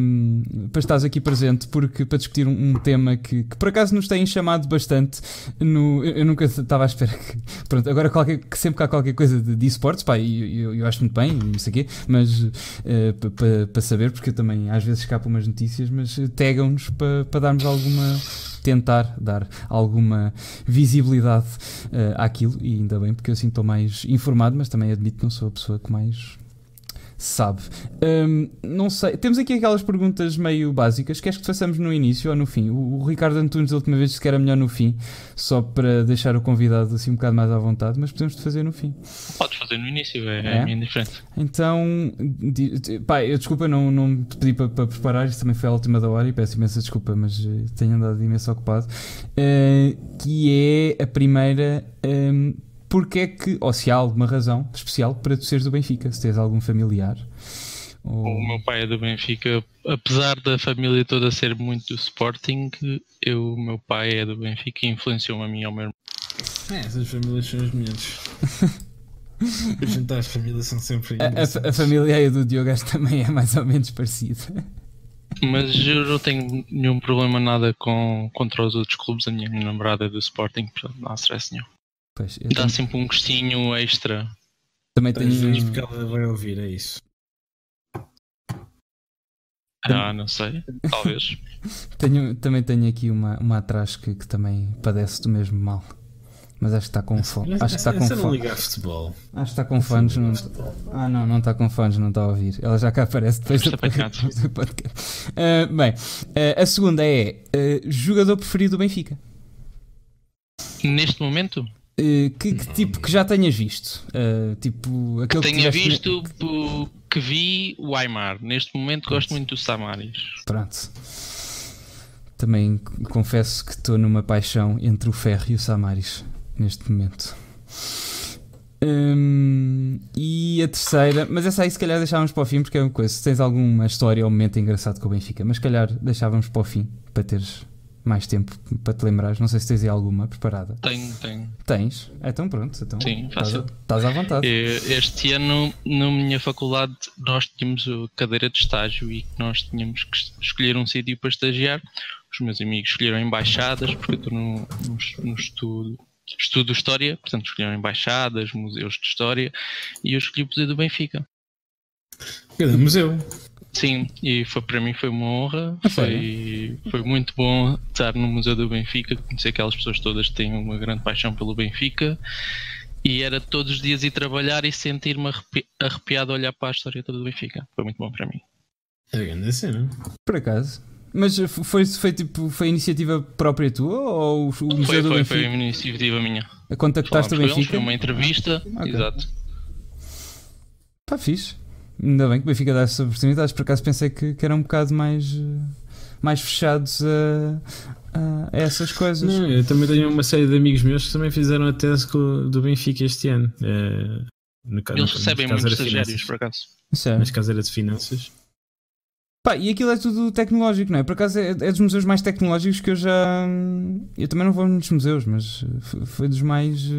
estares aqui presente, porque para discutir um tema que por acaso nos tem chamado bastante. Eu nunca estava à espera que. Pronto, agora sempre que há qualquer coisa de esportes, pá, eu acho muito bem, não sei o quê, mas para saber, porque eu também às vezes escapo umas notícias, mas tagam-nos para darmos tentar dar alguma visibilidade àquilo, e ainda bem, porque eu sinto mais informado, mas também admito que não sou a pessoa que mais sabe. Não sei, temos aqui aquelas perguntas meio básicas. Queres que façamos no início ou no fim? O Ricardo Antunes da última vez disse que era melhor no fim, só para deixar o convidado assim um bocado mais à vontade, mas podemos fazer no fim. Podes fazer no início, é indiferente. Então, pá, eu desculpa, não te pedi para preparar, isso também foi à última da hora e peço imensa desculpa, mas tenho andado imenso ocupado. Que é a primeira... porque é que, ou se há alguma razão especial para tu seres do Benfica, se tens algum familiar? O meu pai é do Benfica, apesar da família toda ser muito do Sporting, o meu pai é do Benfica e influenciou-me a mim e ao meu irmão. Essas famílias são as melhores. As famílias são sempre a família aí do Diogo também é mais ou menos parecida. Mas eu não tenho nenhum problema nada contra os outros clubes. A minha namorada é do Sporting, portanto não há stress nenhum. Pois, dá sempre um gostinho extra. Também tenho... porque ela vai ouvir, é isso. Não sei, talvez. Também tenho aqui uma atrás que também padece do mesmo mal. Mas acho que está com fome. Acho que está com fome. Não liga a futebol. Acho que está com fones. Não está com fones, não está a ouvir. Ela já cá aparece depois do podcast. Bem, a segunda é jogador preferido do Benfica. Neste momento? Que tipo que já tenhas visto? Tipo, aquele que tenha visto, que vi o Aimar. Neste momento gosto muito do Samaris. Pronto. Também confesso que estou numa paixão entre o Ferro e o Samaris neste momento. E a terceira, mas essa aí se calhar deixávamos para o fim, porque é uma coisa, se tens alguma história ou momento engraçado com o Benfica, mas se calhar deixávamos para o fim, para teres mais tempo para te lembrares. Não sei se tens aí alguma preparada. Tenho. Tens? Então pronto. Então, sim, fácil. Estás à vontade. Este ano, na minha faculdade, nós tínhamos a cadeira de estágio e nós tínhamos que escolher um sítio para estagiar. Os meus amigos escolheram embaixadas, porque eu estou no estudo História, portanto escolheram embaixadas, museus de História, e eu escolhi o Museu do Benfica. Cada museu. Sim, e para mim foi uma honra, foi muito bom estar no Museu do Benfica, conhecer aquelas pessoas todas que têm uma grande paixão pelo Benfica, e era todos os dias ir trabalhar e sentir-me arrepiado a olhar para a história toda do Benfica. Foi muito bom para mim. É grande cena. Por acaso. Mas foi iniciativa própria tua ou o Museu do Benfica? Foi uma iniciativa minha. Contactaste o Benfica? Foi uma entrevista, exato. Pá, fixe. Ainda bem que o Benfica dá essas oportunidades. Por acaso pensei que eram um bocado mais fechados a essas coisas. Não, eu também tenho uma série de amigos meus que também fizeram a tese do Benfica este ano. Eles recebem muitos estagiários, por acaso. Nas caseiras de finanças. Pá, e aquilo é tudo tecnológico, não é? Por acaso é dos museus mais tecnológicos que eu já... Eu também não vou a muitos museus, mas foi dos mais...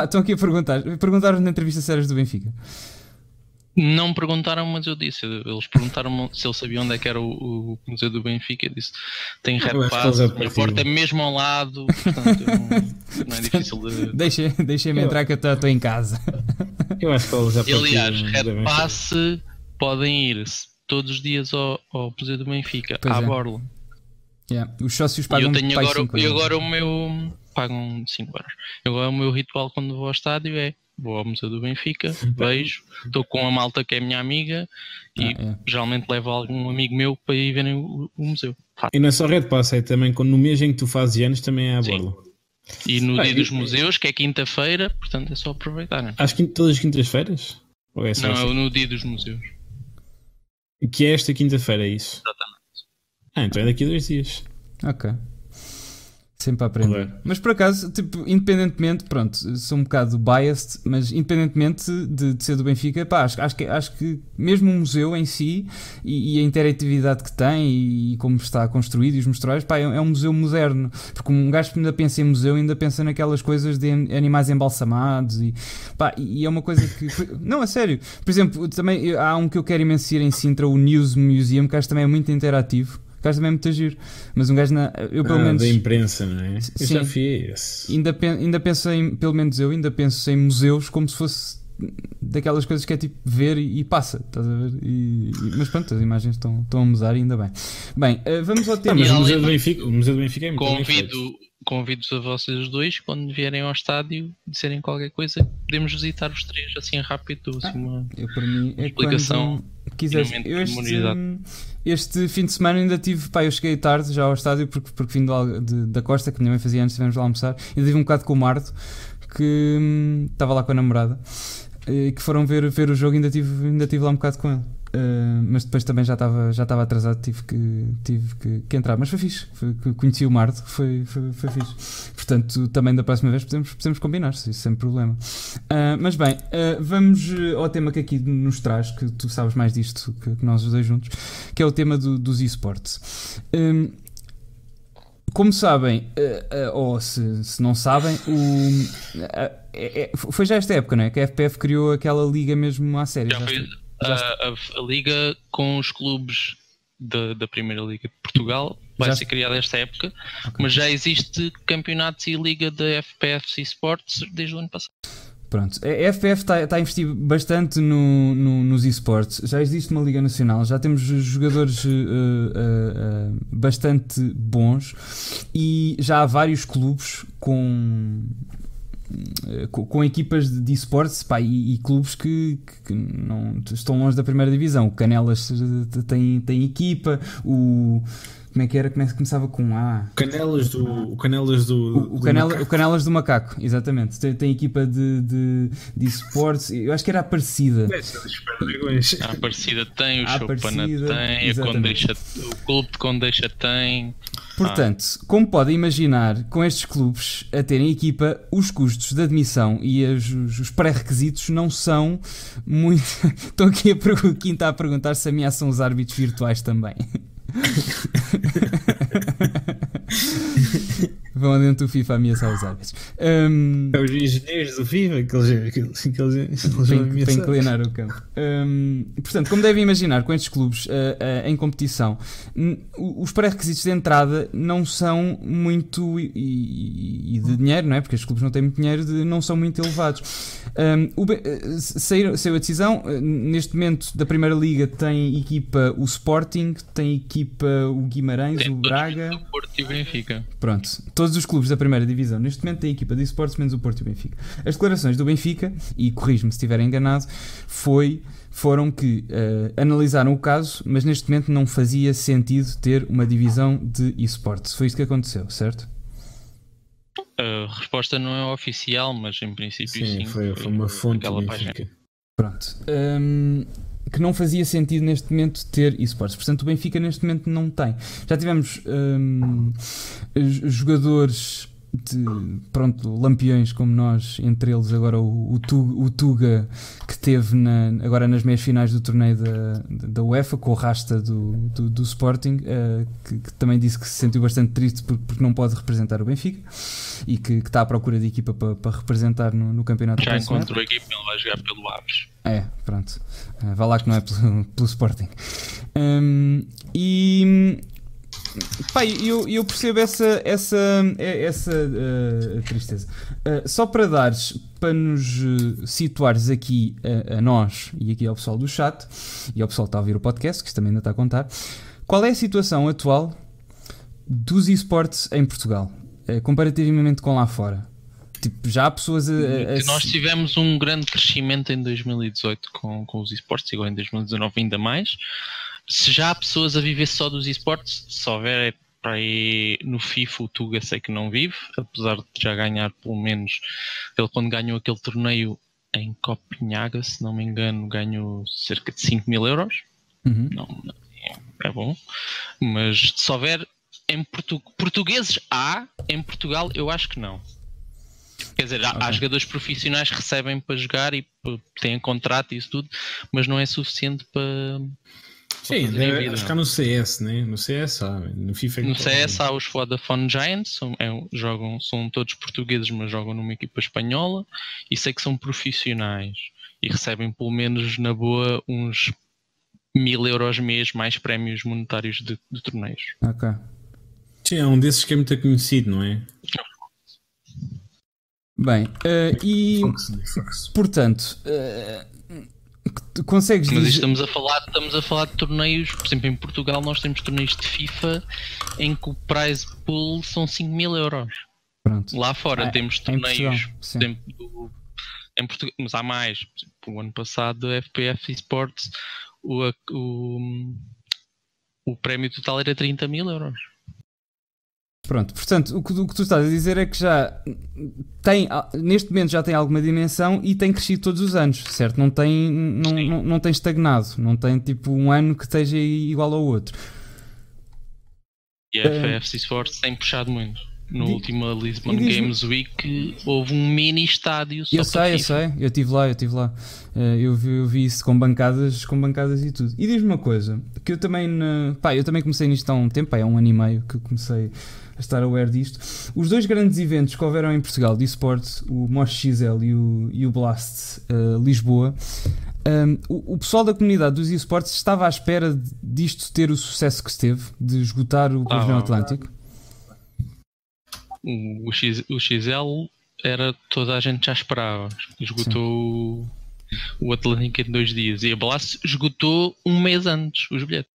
estão aqui a perguntar. Perguntaram na entrevista sérias do Benfica. Não me perguntaram, mas eu disse. Eles perguntaram se ele sabia onde é que era o Museu do Benfica. Eu disse, tem Red Pass, a minha porta é mesmo ao lado, portanto não é difícil de... Deixem-me entrar que eu estou em casa. Eu acho que eles já aliás, Red Pass podem ir todos os dias ao Museu do Benfica, à borla. Os sócios pagam agora o meu... Pagam 5 euros. Agora o meu ritual quando vou ao estádio vou ao Museu do Benfica, vejo, estou com a malta que é minha amiga e geralmente levo algum amigo meu para ir verem o museu. E não é só Red Pass, é também quando no mês em que tu fazes anos também é à borla. E no dia dos museus, que é quinta-feira, portanto é só aproveitar, não é? Todas as quintas-feiras? Ou é só não, é no dia dos museus. Que é esta quinta-feira, é isso? Exatamente. Então é daqui a 2 dias. Ok. Sempre a aprender. Mas por acaso, tipo, independentemente, pronto, sou um bocado biased, mas independentemente de ser do Benfica, pá, acho que mesmo o museu em si e a interatividade que tem e como está construído e os mostrais, pá, é um museu moderno. Porque um gajo que ainda pensa em museu ainda pensa naquelas coisas de animais embalsamados e é uma coisa que... Não, a sério. Por exemplo, também há um que eu quero imenso ir em Sintra, o News Museum, que acho que também é muito interativo. O gajo também é muito giro, mas um gajo eu pelo menos da imprensa, não é? Eu já fiz. Ainda penso pelo menos eu ainda penso em museus como se fosse daquelas coisas que é tipo ver e passa, estás a ver? Mas pronto, as imagens estão a mudar e ainda bem. Bem, vamos ao tema. Mas o Museu do Benfica é muito Convido-vos a vocês dois, quando vierem ao estádio, disserem qualquer coisa, podemos visitar os três assim rápido, assim uma explicação. Quiseres. Este fim de semana ainda tive, eu cheguei tarde já ao estádio porque vim da Costa, que a minha mãe fazia antes, estivemos lá a almoçar, e tive um bocado com o Mardo, que estava lá com a namorada, que foram ver o jogo e ainda tive lá um bocado com ele. Mas depois também já estava atrasado, tive que entrar, mas foi fixe, conheci o Mardo, foi fixe. Portanto, também da próxima vez podemos combinar-se, isso sem problema. Mas bem, vamos ao tema que aqui nos traz, que tu sabes mais disto que nós os dois juntos, que é o tema dos eSports. Como sabem, ou se não sabem, foi já esta época, não é? Que a FPF criou aquela liga mesmo à série. A liga com os clubes da Primeira Liga de Portugal vai ser criada esta época, mas já existe campeonatos e liga da FPF eSports desde o ano passado. Pronto, a FPF está a investir bastante nos eSports, já existe uma liga nacional, já temos jogadores bastante bons e já há vários clubes com equipas de esportes, e clubes que não estão longe da primeira divisão. O Canelas tem equipa, Como é que era? Começava com um A. O Canelas do Macaco, exatamente. Tem equipa de esportes. Eu acho que era a Aparecida. A Aparecida tem, o Chopana tem, o Clube de Condeixa tem. Portanto, como podem imaginar, com estes clubes a terem equipa, os custos de admissão e os pré-requisitos não são muito... Estão aqui quem está a perguntar se ameaçam os árbitros virtuais também. Vão dentro do FIFA ameaçar os árbitros. É os engenheiros do FIFA que eles para inclinar o campo. Portanto, como devem imaginar, com estes clubes em competição, os pré-requisitos de entrada não são muito, e de dinheiro, não é? Porque estes clubes não têm muito dinheiro, não são muito elevados. Saiu a decisão. Neste momento da Primeira Liga tem equipa o Sporting, tem equipa o Guimarães, tem o Braga, o Porto e o Benfica. Pronto, todos os clubes da Primeira Divisão neste momento têm equipa de esportes menos o Porto e o Benfica. As declarações do Benfica, e corrijo-me se estiver enganado, foram que analisaram o caso, mas neste momento não fazia sentido ter uma divisão de esportes. Foi isso que aconteceu, certo? A resposta não é oficial, mas em princípio sim. Foi uma fonte do Benfica. Pronto. Que não fazia sentido neste momento ter esportes. Portanto, o Benfica neste momento não tem. Já tivemos jogadores lampiões como nós, entre eles agora o Tuga, que teve agora nas meias finais do torneio da UEFA, com o Rasta do Sporting, que também disse que se sentiu bastante triste porque não pode representar o Benfica e que está à procura de equipa para representar no campeonato. Já encontrou a equipa, ele vai jogar pelo Aves. Pronto. Vá lá que não é pelo Sporting. Eu percebo essa tristeza. Só para nos situares aqui a nós e aqui ao pessoal do chat e ao pessoal que está a ouvir o podcast, que isto também ainda está a contar, qual é a situação atual dos esportes em Portugal, comparativamente com lá fora? Tipo, já há pessoas Nós tivemos um grande crescimento em 2018 com os esportes, igual em 2019 ainda mais. Se já há pessoas a viver só dos esportes, se houver para aí no FIFA, o Tuga sei que não vive, apesar de já ganhar pelo menos, ele quando ganhou aquele torneio em Copenhaga, se não me engano, ganhou cerca de 5 mil euros. Não, é bom, mas se houver portugueses em Portugal eu acho que não. Quer dizer, há jogadores profissionais que recebem para jogar e têm contrato e isso tudo, mas não é suficiente para... Sim, acho que há no CS, né? No CS há, no FIFA. No CS há os Vodafone Giants, são todos portugueses, mas jogam numa equipa espanhola e sei que são profissionais e recebem pelo menos na boa uns 1000 euros mês mais prémios monetários de torneios. Ok. Sim, é um desses que é muito conhecido, não é? Bem, portanto, consegues dizer... Mas estamos a falar de torneios, por exemplo, em Portugal nós temos torneios de FIFA em que o prize pool são 5 mil euros. Pronto. Lá fora temos torneios, por exemplo, em Portugal, mas há mais. Por exemplo, o ano passado a FPF Esports, o prémio total era 30 mil euros. Pronto, portanto, o que tu estás a dizer é que já tem, neste momento já tem alguma dimensão e tem crescido todos os anos, certo? Não tem estagnado, não tem tipo um ano que esteja igual ao outro. E a FFC Sports tem puxado muito. No último Lisbon Games Week houve um mini estádio só. Eu sei, eu estive lá. Eu vi isso com bancadas e tudo. E diz-me uma coisa, que eu também comecei nisto há um tempo, há um ano e meio que comecei a estar aware disto. Os dois grandes eventos que houveram em Portugal de esportes, o Mosh XL e o Blast Lisboa, o pessoal da comunidade dos esportes estava à espera disto ter o sucesso que esteve, de esgotar o Pavilhão Atlântico. O XL era, toda a gente já esperava, esgotou o Atlântico em 2 dias e a Blast esgotou um mês antes os bilhetes.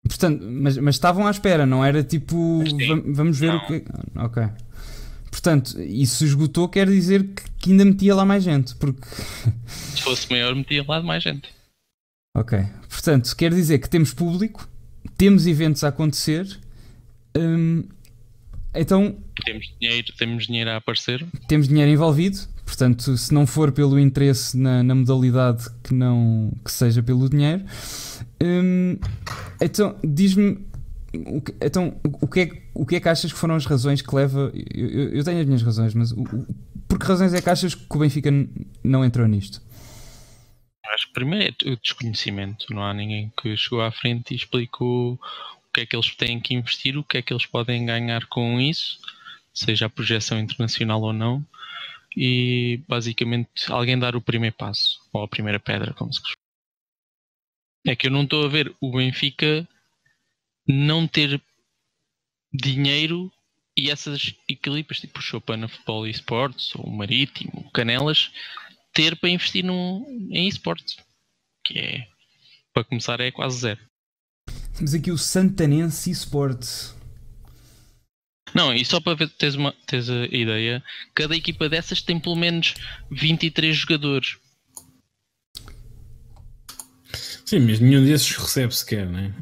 Portanto, mas estavam à espera, não era tipo vamos ver o que... Ok. Portanto, isso esgotou quer dizer que ainda metia lá mais gente, porque... Se fosse maior metia lá mais gente. Ok. Portanto, quer dizer que temos público, temos eventos a acontecer Então temos dinheiro a aparecer. Temos dinheiro envolvido, portanto, se não for pelo interesse na modalidade, que seja pelo dinheiro. Então, diz-me, o que é que achas que foram as razões que leva... Eu tenho as minhas razões, mas por que razões é que achas que o Benfica não entrou nisto? Acho que primeiro é o desconhecimento. Não há ninguém que chegou à frente e explicou o que é que eles têm que investir, o que é que eles podem ganhar com isso, seja a projeção internacional ou não, e basicamente alguém dar o primeiro passo, ou a primeira pedra, como se costuma. É que eu não estou a ver o Benfica não ter dinheiro e essas equipas tipo o Chopana Futebol e Esportes, ou o Marítimo, o Canelas, ter para investir em esportes, que é, para começar, é quase zero. Temos aqui o Santanense eSports. Não, e só para ver, teres a ideia, cada equipa dessas tem pelo menos 23 jogadores. Sim, mas nenhum desses recebe sequer, não é?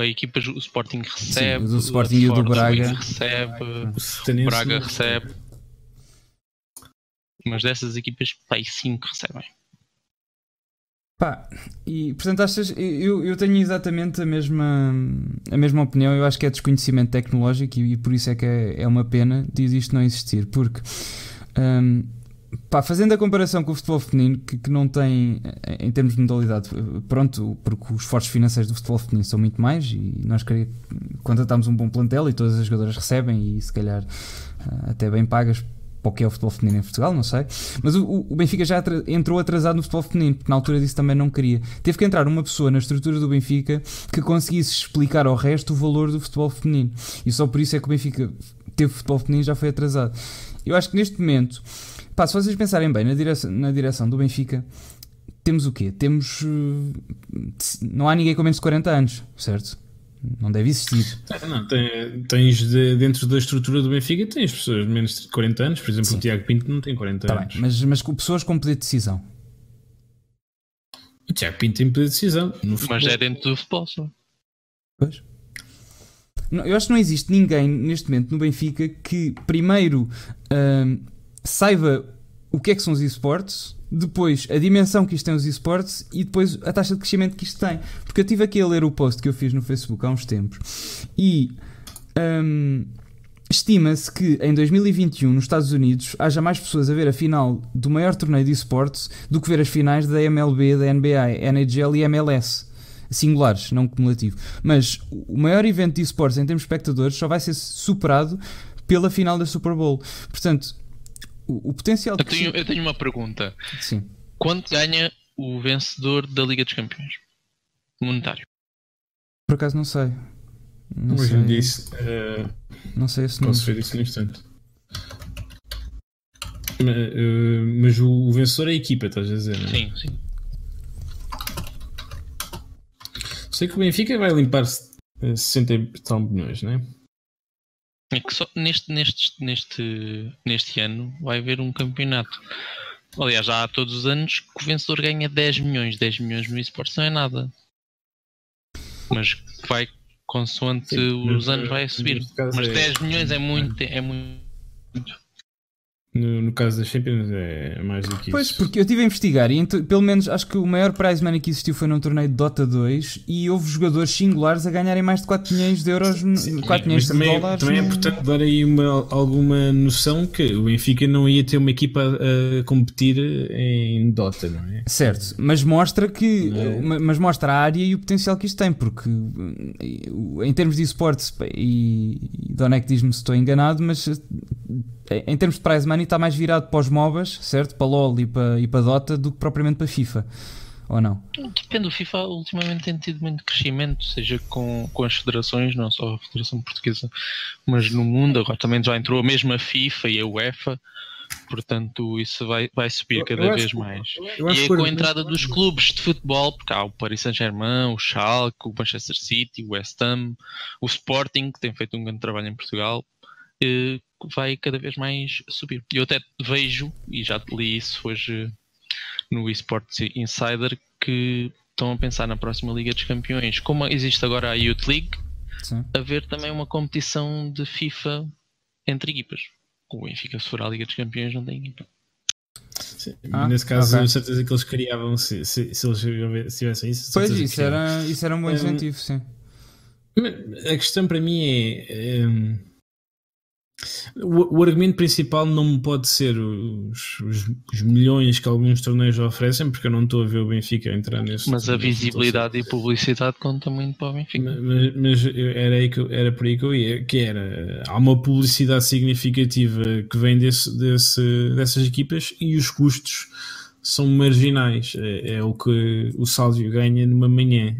A equipa, o Sporting recebe. Sim, o Sporting e o do Braga recebe, o Braga recebe. Mas dessas equipas, 5 recebem. E portanto achas, eu tenho exatamente a mesma opinião. Eu acho que é desconhecimento tecnológico e por isso é que é uma pena de isto não existir, porque fazendo a comparação com o futebol feminino, que não tem, em termos de modalidade, pronto, porque os esforços financeiros do futebol feminino são muito mais e nós contratamos um bom plantel e todas as jogadoras recebem e se calhar até bem pagas para o que é o futebol feminino em Portugal, não sei. Mas o Benfica já entrou atrasado no futebol feminino, porque na altura disso também não queria. Teve que entrar uma pessoa na estrutura do Benfica que conseguisse explicar ao resto o valor do futebol feminino. E só por isso é que o Benfica teve futebol feminino e já foi atrasado. Eu acho que neste momento, se vocês pensarem bem na direção do Benfica, temos o quê? Não há ninguém com menos de 40 anos, certo? Não deve existir. Não, tens dentro da estrutura do Benfica, tens pessoas de menos de 40 anos. Por exemplo, sim. O Tiago Pinto não tem 40 anos. Bem, mas com pessoas com poder de decisão. O Tiago Pinto tem poder de decisão. Mas é dentro do futebol só. Pois. Não, eu acho que não existe ninguém neste momento no Benfica que primeiro saiba o que é que são os esportes, depois a dimensão que isto tem os esportes e depois a taxa de crescimento que isto tem. Porque eu estive aqui a ler o post que eu fiz no Facebook há uns tempos e estima-se que em 2021 nos Estados Unidos haja mais pessoas a ver a final do maior torneio de esportes do que ver as finais da MLB, da NBA, NHL e MLS. Singulares, não cumulativo. Mas o maior evento de esportes em termos de espectadores só vai ser superado pela final da Super Bowl. Portanto, o potencial... Eu tenho uma pergunta. Sim. Quanto ganha o vencedor da Liga dos Campeões? Monetário. Por acaso não sei. Não sei. Disse, não sei esse posso ver isso no instante. Mas o vencedor é a equipa, estás a dizer, não é? Sim, sim. Sei que o Benfica vai limpar 60 e tal milhões, não é? É que só neste ano vai haver um campeonato. Aliás, já há todos os anos que o vencedor ganha 10 milhões. 10 milhões no esportes não é nada. Mas vai consoante os anos vai subir. Mas 10 milhões é muito. No caso da Champions é mais do que isso. Pois, porque eu estive a investigar e pelo menos acho que o maior prize money que existiu foi num torneio de Dota 2 e houve jogadores singulares a ganharem mais de 4 milhões de euros, 4 milhões de dólares. Também é importante dar aí alguma noção que o Benfica não ia ter uma equipa a competir em Dota, não é? Certo, mas mostra que mas mostra a área e o potencial que isto tem, porque em termos de esportes, e Donek diz-me se estou enganado, mas em termos de prize money está mais virado para os MOBAs, certo? Para LoL e para Dota do que propriamente para FIFA, ou não? Depende, o FIFA ultimamente tem tido muito crescimento, seja com as federações, não só a Federação Portuguesa, mas no mundo. Agora também já entrou a mesma FIFA e a UEFA, portanto isso vai subir cada vez mais. E com a entrada dos clubes de futebol, porque há o Paris Saint-Germain, o Schalke, o Manchester City, o West Ham, o Sporting, que tem feito um grande trabalho em Portugal, vai cada vez mais subir. Eu até vejo, e já li isso hoje no eSports Insider, que estão a pensar na próxima Liga dos Campeões. Como existe agora a Youth League, haver também uma competição de FIFA entre equipas. O Benfica, se for à Liga dos Campeões, não tem equipa. Sim, nesse caso, eu certeza que eles criavam se eles tivessem isso. Pois, isso era um bom incentivo, sim. A questão para mim é o argumento principal não pode ser os milhões que alguns torneios oferecem, porque eu não estou a ver o Benfica entrar nesse. Mas a visibilidade e publicidade conta muito para o Benfica. Mas era por aí que eu ia, que era, há uma publicidade significativa que vem dessas equipas e os custos são marginais. É o que o Sálvio ganha numa manhã.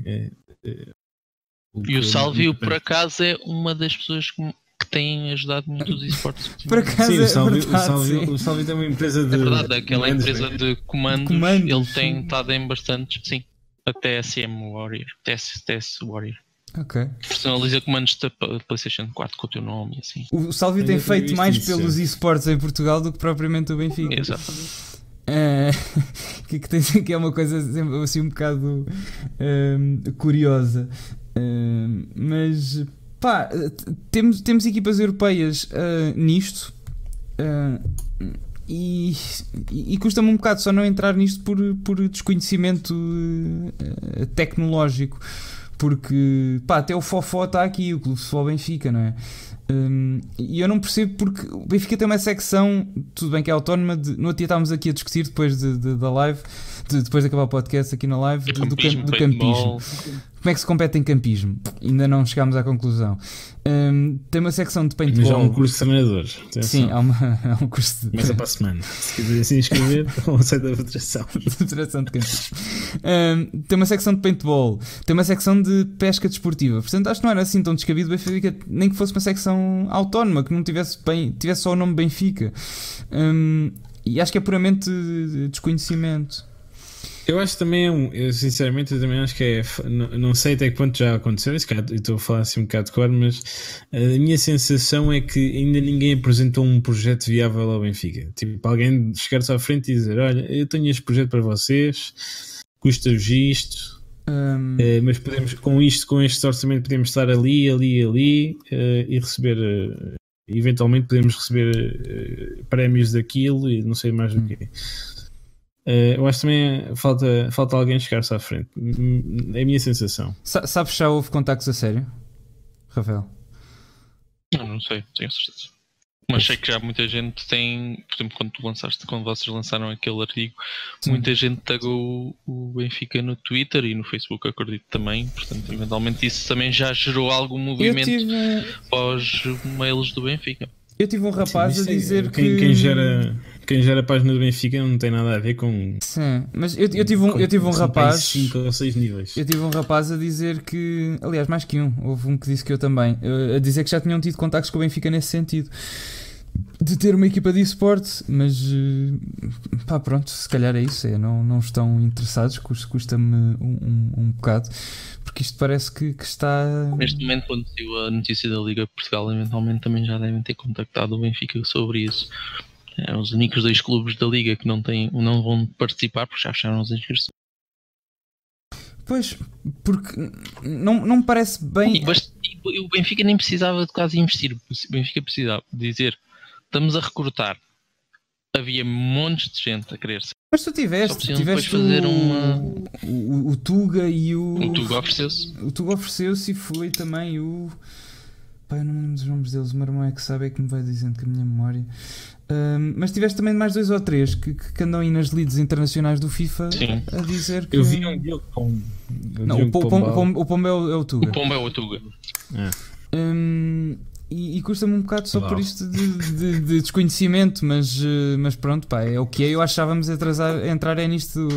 E o Sálvio, por acaso, é uma das pessoas que têm ajudado muito os esportes. Por acaso, sim, o Sálvio tem uma empresa de... É verdade, aquela empresa de comandos, ele tem estado em bastantes, sim, a TSM Warrior, TS Warrior. Ok. Personaliza comandos da PlayStation 4 com o teu nome e assim. O Sálvio tem feito mais pelos esportes em Portugal do que propriamente o Benfica. Exatamente. Que é uma coisa assim um bocado curiosa. Mas pá, temos equipas europeias nisto e custa-me um bocado só não entrar nisto por desconhecimento tecnológico, porque pá, até o Fofó está aqui, o Clube de Futebol Benfica, não é? E eu não percebo porque o Benfica tem uma secção, tudo bem que é autónoma, no outro dia estávamos aqui a discutir depois da live, depois de acabar o podcast aqui na live, do campismo. Como é que se compete em campismo? Ainda não chegámos à conclusão. Tem uma secção de paintball. Mas há um curso de treinadores. Sim, há um curso de... Começa para a semana. Se quiser se inscrever, ou aceita a federação. Federação de campismo. Tem uma secção de paintball. Tem uma secção de pesca desportiva. Portanto, acho que não era assim tão descabido Benfica, nem que fosse uma secção autónoma, que não tivesse só o nome Benfica. E acho que é puramente desconhecimento. Eu acho também, eu sinceramente também acho que é, não sei até que ponto já aconteceu, eu estou a falar assim um bocado de cor, mas a minha sensação é que ainda ninguém apresentou um projeto viável ao Benfica. Tipo, alguém chegar-se à frente e dizer, olha, eu tenho este projeto para vocês, custa-vos isto, mas podemos, com este orçamento podemos estar ali e receber, eventualmente podemos receber prémios daquilo e não sei mais do que. Eu acho que também falta alguém chegar-se à frente. É a minha sensação. Sabes se já houve contactos a sério, Rafael? Não sei, tenho certeza. Mas sei que já muita gente tem, por exemplo, quando vocês lançaram aquele artigo, sim, muita gente tagou o Benfica no Twitter e no Facebook, acredito também. Portanto, eventualmente isso também já gerou algum movimento pós mails do Benfica. Eu tive um rapaz a dizer que... Quem gera a página do Benfica não tem nada a ver com... Sim, mas eu tive um rapaz... 5 ou 6 níveis. Eu tive um rapaz a dizer que... Aliás, mais que um. Houve um que disse que eu também. A dizer que já tinham tido contactos com o Benfica nesse sentido. De ter uma equipa de esporte, mas... Pá, pronto, se calhar é isso. Não estão interessados. Custa-me um bocado. Porque isto parece que está... Neste momento, quando saiu a notícia da Liga Portugal, eventualmente também já devem ter contactado o Benfica sobre isso. Os únicos 2 clubes da Liga que não vão participar porque já fecharam as inscrições. Pois, porque não me parece bem... O Benfica nem precisava de quase investir. O Benfica precisava dizer, estamos a recrutar. Havia montes de gente a querer ser. Mas tu tiveste fazer o Tuga e o Tuga ofereceu-se. O Tuga ofereceu-se e foi também o... Pai, eu não me lembro dos nomes deles. O meu irmão é que sabe, é que me vai dizendo que a minha memória... mas tiveste também mais 2 ou 3 que andam aí nas leads internacionais do FIFA. Sim. A dizer que... Eu vi um Diogo Pombo. Não, o Pombo é o Tuga. O Pombo é o Tuga. E custa-me um bocado só por isto de desconhecimento, mas pronto, pá, é o que é. Eu achávamos entrar nisto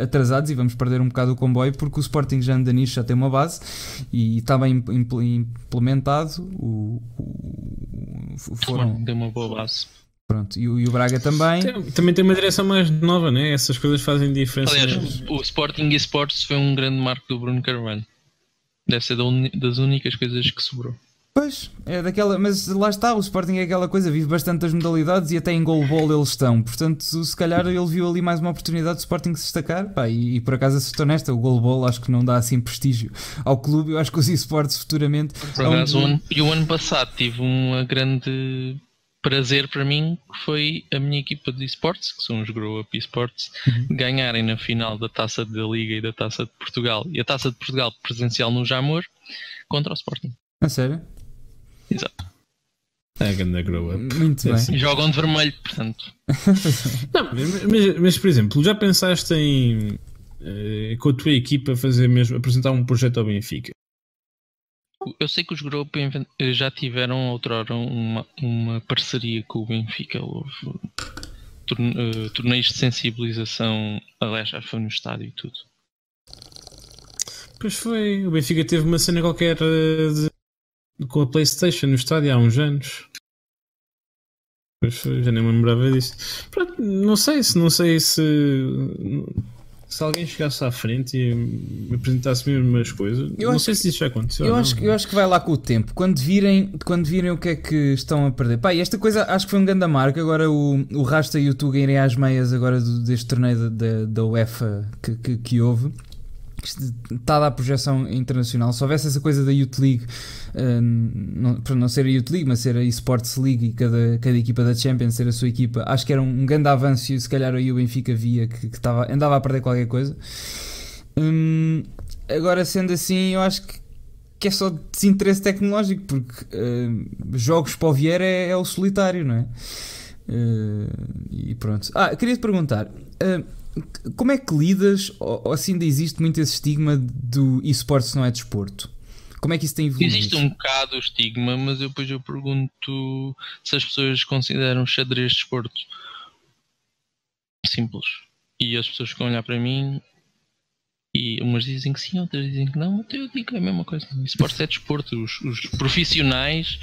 atrasados e vamos perder um bocado o comboio, porque o Sporting já anda nisto, já tem uma base e está bem implementado. Tem uma boa base. Pronto, e o Braga também. Também tem uma direção mais nova, né? Essas coisas fazem diferença. Aliás, o Sporting eSports foi um grande marco do Bruno Carvalho. Deve ser das únicas coisas que sobrou. Pois, é daquela, mas lá está, o Sporting é aquela coisa, vive bastante das modalidades e até em goalball eles estão, portanto se calhar ele viu ali mais uma oportunidade do Sporting se destacar, pá, e por acaso acertou nesta, o goalball acho que não dá assim prestígio ao clube, eu acho que os esportes futuramente... Por acaso, o ano passado tive uma grande prazer para mim, que foi a minha equipa de esportes, que são os Grow Up Esportes, ganharem na final da Taça da Liga e da Taça de Portugal, e a Taça de Portugal presencial no Jamor, contra o Sporting. A sério? Exato. É a grande Grow Up. Muito bem. E jogam de vermelho, portanto. Não, mas por exemplo, já pensaste em com a tua equipa fazer mesmo, apresentar um projeto ao Benfica? Eu sei que os Grow Up já tiveram outrora uma parceria com o Benfica. Houve torneios de sensibilização, aliás, já foi no estádio e tudo. Pois foi, o Benfica teve uma cena qualquer com a PlayStation no estádio há uns anos. Pois foi, já nem me lembrava disso. Pronto, não sei se alguém chegasse à frente e me apresentasse mesmo as coisas. Não sei se isso já aconteceu. Eu acho que vai lá com o tempo. Quando virem o que é que estão a perder. Pá, e esta coisa acho que foi um grande marca. Agora o Rasta e o Tuga irem às meias agora deste torneio da UEFA que houve. Está a dar projeção internacional. Se houvesse essa coisa da Youth League, para não ser a Youth League, mas ser a eSports League e cada equipa da Champions ser a sua equipa, acho que era um grande avanço e se calhar aí o Benfica via que andava a perder qualquer coisa. Agora, sendo assim, eu acho que é só desinteresse tecnológico, porque jogos para o Vieira é o solitário, não é? E pronto. Queria te perguntar, como é que lidas, ou assim ainda existe muito esse estigma do eSports não é desporto? Como é que isso tem evoluído? Existe um bocado o estigma, mas depois eu pergunto se as pessoas consideram xadrez desporto. Simples. E as pessoas ficam a olhar para mim e umas dizem que sim, outras dizem que não. Eu digo a mesma coisa. Esportes é desporto. Os profissionais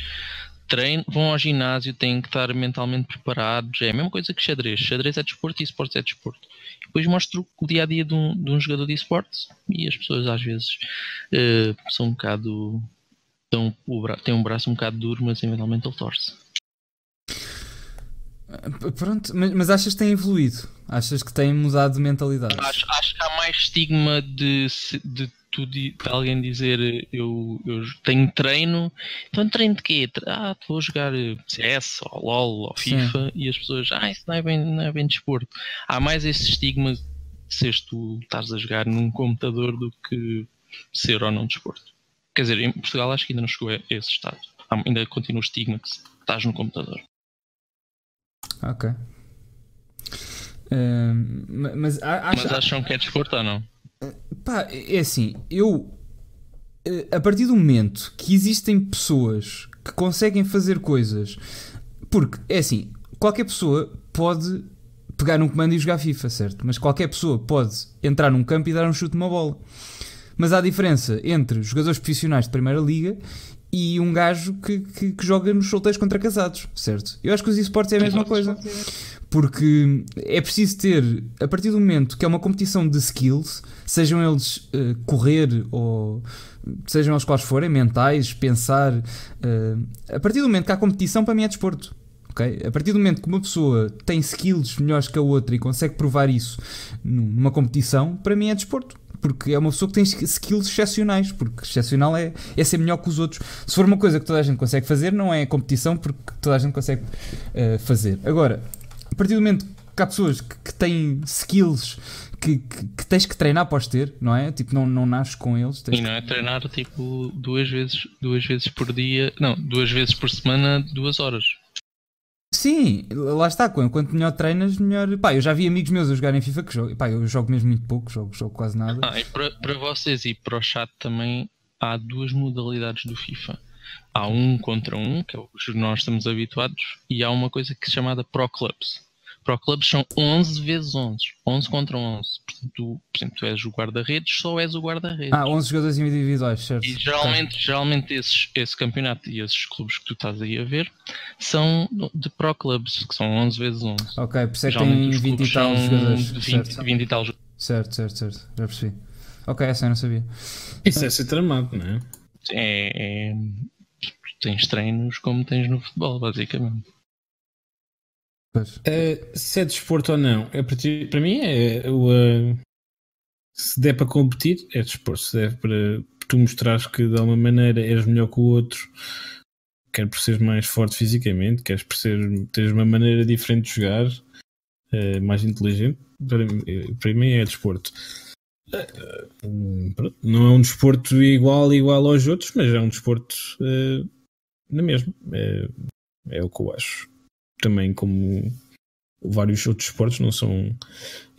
vão ao ginásio, têm que estar mentalmente preparados. É a mesma coisa que xadrez. Xadrez é desporto e esportes é desporto. Depois mostro o dia-a-dia de um jogador de esportes e as pessoas às vezes são um bocado... têm um braço um bocado duro, mas eventualmente ele torce. Pronto, mas achas que tem evoluído? Achas que tem mudado de mentalidade? Acho que há mais estigma de alguém dizer eu tenho treino. Então treino de quê? Vou jogar CS ou LOL ou FIFA. Sim. E as pessoas, isso não é bem desporto. Há mais esse estigma de seres tu estás a jogar num computador do que ser ou não desporto. Quer dizer, em Portugal acho que ainda não chegou a esse estado. Ainda continua o estigma que estás no computador. Ok. Mas acham que é desporto ou não? Pá, é assim, a partir do momento que existem pessoas que conseguem fazer coisas, porque é assim, qualquer pessoa pode pegar num comando e jogar FIFA, certo? Mas qualquer pessoa pode entrar num campo e dar um chute numa bola. Mas há diferença entre jogadores profissionais de primeira liga e um gajo que joga nos solteiros contra casados, certo? Eu acho que os esportes é a mesma coisa. Porque é preciso ter, a partir do momento que é uma competição de skills, sejam eles correr ou sejam eles quais forem, mentais, pensar, a partir do momento que há competição, para mim é desporto. Okay? A partir do momento que uma pessoa tem skills melhores que a outra e consegue provar isso numa competição, para mim é desporto. Porque é uma pessoa que tem skills excepcionais. Porque excepcional é ser melhor que os outros. Se for uma coisa que toda a gente consegue fazer, não é competição, porque toda a gente consegue fazer. Agora, a partir do momento que há pessoas que têm skills que tens que treinar após ter, não é? Tipo, não nasces com eles. E não é treinar tipo duas vezes por dia, não, 2 vezes por semana, 2 horas. Sim, lá está, quanto melhor treinas, melhor. Pá, eu já vi amigos meus a jogarem FIFA que jogam. Pá, eu jogo mesmo muito pouco, jogo quase nada. E para vocês e para o chat também há 2 modalidades do FIFA. Há 1 contra 1, que é o que nós estamos habituados, e há uma coisa que é chamada Pro Clubs. Pro Clubs são 11 vezes 11, 11 contra 11. Portanto, tu és o guarda-redes, só és o guarda-redes. 11 jogadores individuais, certo. E geralmente esse campeonato e esses clubes que tu estás aí a ver são de Pro Clubs, que são 11 vezes 11. Ok, por isso é que tem 20 e tal jogadores. 20 e tal jogadores. Certo, já percebi. Ok, essa eu não sabia. Isso é ser tramado, não é? tens treinos como tens no futebol, basicamente. Se é desporto ou não, para mim se der para competir, é desporto. Se der para tu mostrares que de alguma maneira és melhor que o outro, quer por seres mais forte fisicamente, queres por teres uma maneira diferente de jogar, mais inteligente, para mim é desporto. Não é um desporto igual aos outros, mas é um desporto na mesma. É o que eu acho. Também como vários outros esportes não são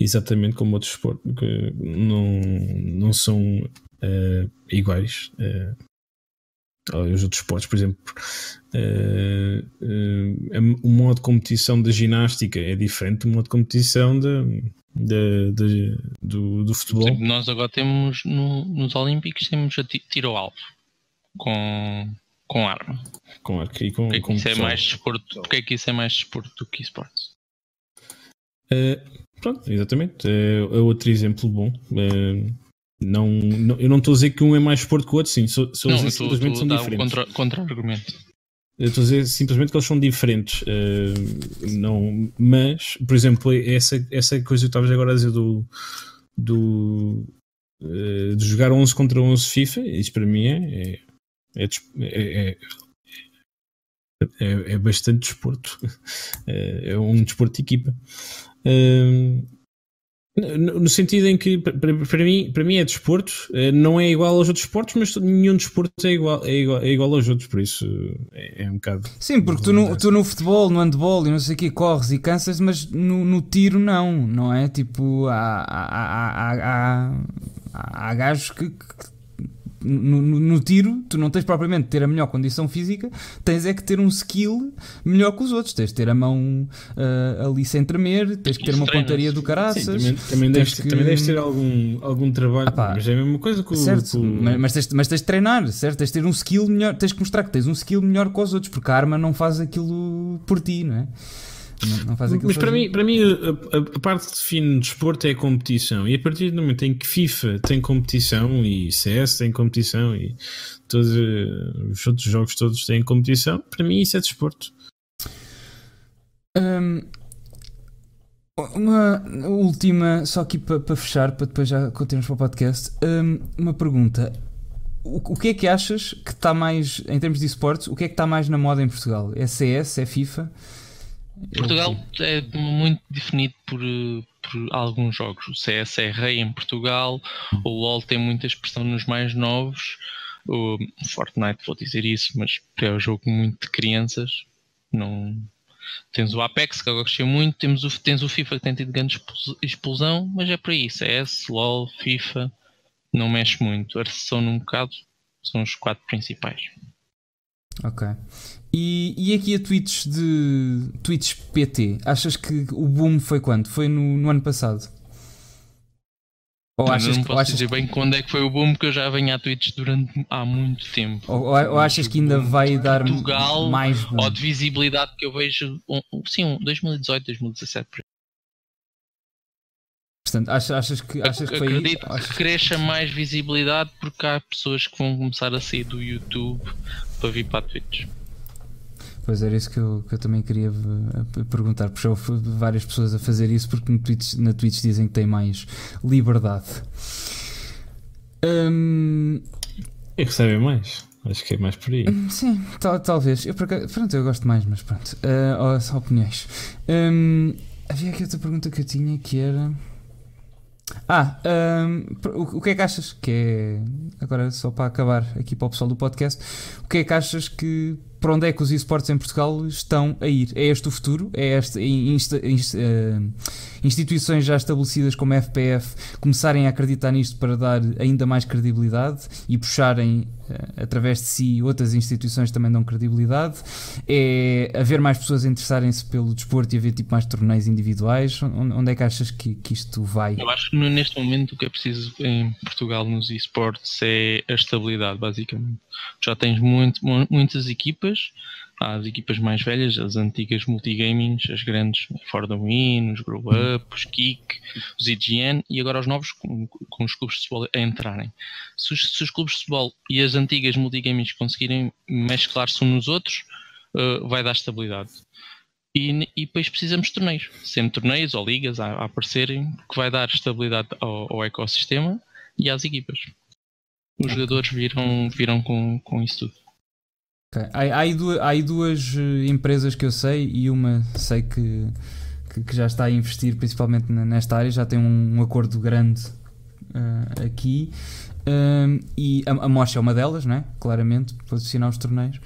exatamente como outros esportes, que não são iguais aos outros esportes. Por exemplo, o modo de competição da ginástica é diferente do modo de competição do futebol. Nós agora temos nos Olímpicos temos tiro ao alvo com arma. Com arco e com isso é mais desporto? Porque é que isso é mais desporto do que esportes? Pronto, exatamente. É outro exemplo bom. Eu não estou a dizer que um é mais desporto que o outro, sim. Simplesmente são diferentes. Contra-argumento. Eu estou a dizer simplesmente que eles são diferentes. Mas, por exemplo, essa coisa que estavas agora a dizer de jogar 11 contra 11 FIFA, isso para mim é bastante desporto. É um desporto de equipa. No sentido em que para mim é desporto, não é igual aos outros desportos, mas nenhum desporto é igual aos outros, por isso é um bocado. Sim, porque tu no futebol, no handball e não sei o que, corres e cansas, mas no tiro não é? Tipo, há gajos que no tiro tu não tens propriamente de ter a melhor condição física, tens é que ter um skill melhor que os outros, tens de ter a mão ali sem tremer, tens que ter uma pontaria do caraças. Sim, também deves ter algum trabalho, mas é a mesma coisa que certo, mas tens de treinar, certo? Tens de ter um skill melhor, tens que mostrar que tens um skill melhor que os outros, porque a arma não faz aquilo por ti, não é? Não faz aquilo. Mas para mim a parte que define desporto é a competição, e a partir do momento em que FIFA tem competição e CS tem competição e todos os outros jogos todos têm competição, para mim isso é desporto. Uma última, só aqui para fechar, para depois já continuarmos para o podcast. Uma pergunta: o que é que achas que está mais, em termos de esportes, o que é que está mais na moda em Portugal? É CS? É FIFA? Portugal é muito definido por alguns jogos. O CS é rei em Portugal, o LoL tem muita expressão nos mais novos, o Fortnite, vou dizer isso, mas é um jogo muito de crianças. Não... Tens o Apex, que eu gostei muito, tens o FIFA, que tem tido grande explosão, mas é por aí. CS, LoL, FIFA, não mexe muito. Hearthstone um bocado, são os 4 principais. Ok. E aqui a tweets PT, achas que o boom foi quando? Foi no ano passado? Não posso dizer bem quando é que foi o boom, porque eu já venho a tweets há muito tempo. Ou achas que ainda vai dar Portugal, mais boom? Ou de visibilidade que eu vejo, sim, 2018, 2017. Portanto, achas que foi... Acredito que cresça mais visibilidade porque há pessoas que vão começar a sair do YouTube para vir para a Twitch. Pois era isso que eu também queria perguntar, porque houve várias pessoas a fazer isso, porque na Twitch dizem que tem mais liberdade. E recebem mais. Acho que é mais por aí. Sim, talvez. Eu gosto mais, mas pronto. Só opiniões. Havia aqui outra pergunta que eu tinha que era... o que é que achas que é, agora só para acabar aqui para o pessoal do podcast, o que é que achas que, para onde é que os esportes em Portugal estão a ir? É este o futuro? É instituições já estabelecidas como a FPF começarem a acreditar nisto para dar ainda mais credibilidade e puxarem através de si outras instituições também dão credibilidade? É haver mais pessoas a interessarem-se pelo desporto e haver tipo mais torneios individuais? Onde é que achas que isto vai? Eu acho que neste momento o que é preciso em Portugal nos esportes é a estabilidade, basicamente. Já tens muitas equipas, Há as equipas mais velhas, as antigas multigamings, as grandes For the Win, os Grow Up, os Kick, os IGN, e agora os novos com os clubes de futebol a entrarem. Se os clubes de futebol e as antigas multigamings conseguirem mesclar-se uns nos outros, vai dar estabilidade. E depois precisamos de torneios, sempre torneios ou ligas a aparecerem, que vai dar estabilidade ao ecossistema e às equipas. Os jogadores viram com isso tudo. Okay. Há aí duas empresas que eu sei, e uma sei que já está a investir principalmente nesta área, já tem um acordo grande aqui, e a Mosh é uma delas, não é? Claramente, para posicionar os torneios,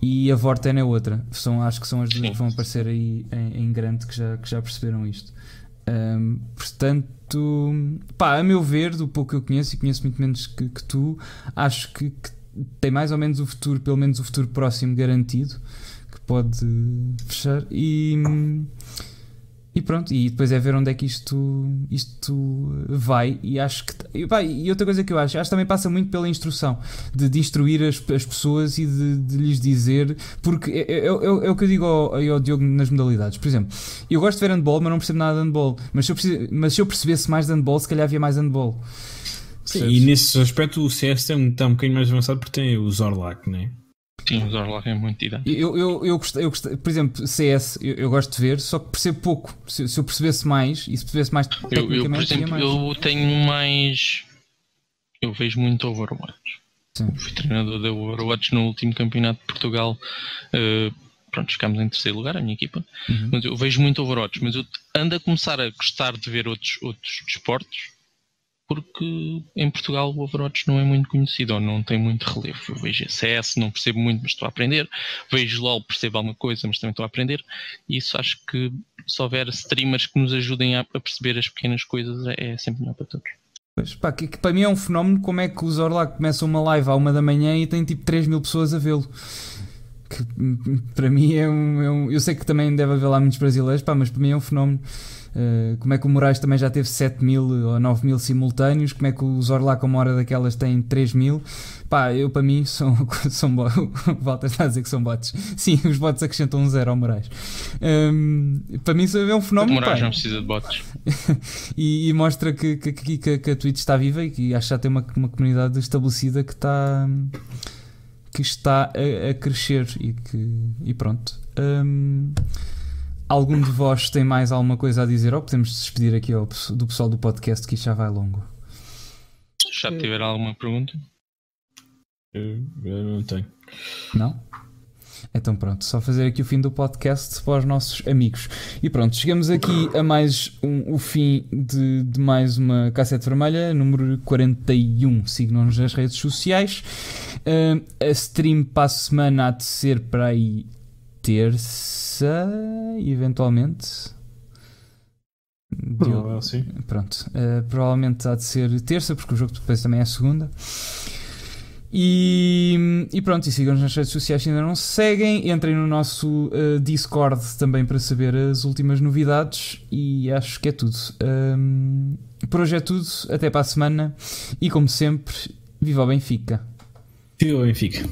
e a Vorten é outra. Acho que são as duas que vão aparecer aí em grande, que já perceberam isto. Portanto, a meu ver, do pouco que eu conheço, e conheço muito menos que tu, acho que tem mais ou menos o futuro, pelo menos o futuro próximo garantido, que pode fechar, e pronto, e depois é ver onde é que isto vai. E acho que e outra coisa que eu acho também passa muito pela instrução, de instruir as pessoas e de lhes dizer, porque é o que eu digo ao Diogo nas modalidades. Por exemplo, eu gosto de ver handball, mas não percebo nada de handball, mas se eu percebesse mais de handball, se calhar havia mais handball. Sim, e nesse aspecto o CS está um bocadinho mais avançado porque tem o Zorlak, não é? Sim, o Zorlak é muito didático. Eu gostei, por exemplo, CS eu gosto de ver, só que percebo pouco. Se eu percebesse mais, e se percebesse mais tecnicamente, eu tenho mais... Eu vejo muito Overwatch. Sim. Fui treinador da Overwatch no último campeonato de Portugal. Pronto, ficámos em terceiro lugar, a minha equipa. Mas eu vejo muito Overwatch. Mas eu ando a começar a gostar de ver outros desportos, porque em Portugal o Overwatch não é muito conhecido, ou não tem muito relevo. Eu vejo CS, não percebo muito, mas estou a aprender. Vejo LOL, percebo alguma coisa, mas também estou a aprender. E isso acho que, se houver streamers que nos ajudem a perceber as pequenas coisas, é sempre melhor para todos. Pois, que para mim é um fenómeno. Como é que o Zorlak começa uma live à 1 da manhã e tem tipo 3.000 pessoas a vê-lo? Que para mim é eu sei que também deve haver lá muitos brasileiros, mas para mim é um fenómeno. Como é que o Moraes também já teve 7.000 ou 9.000 simultâneos? Como é que o Zorlak, uma hora daquelas, tem 3.000? Para mim são Walter está a dizer que são bots. Sim, os bots acrescentam um 0 ao Moraes. Para mim isso é um fenómeno. O Moraes não precisa de bots. e mostra que a Twitch está viva, e que acho que já tem uma comunidade estabelecida que está a crescer, e pronto. Algum de vós tem mais alguma coisa a dizer, ou podemos despedir aqui do pessoal do podcast, que isto já vai longo? Já tiver alguma pergunta? Eu não tenho. Não? Então pronto, só fazer aqui o fim do podcast para os nossos amigos. E pronto, chegamos aqui a mais o fim de mais uma Cassete Vermelha, número 41. Sigam-nos nas redes sociais. A stream para a semana há de ser para aí terça, eventualmente. Sim. Pronto, provavelmente há de ser terça, porque o jogo depois também é segunda. E pronto, e sigam-nos nas redes sociais se ainda não se seguem. Entrem no nosso Discord também para saber as últimas novidades. E acho que é tudo. Por hoje é tudo, até para a semana. E como sempre, viva o Benfica. Viva o Benfica.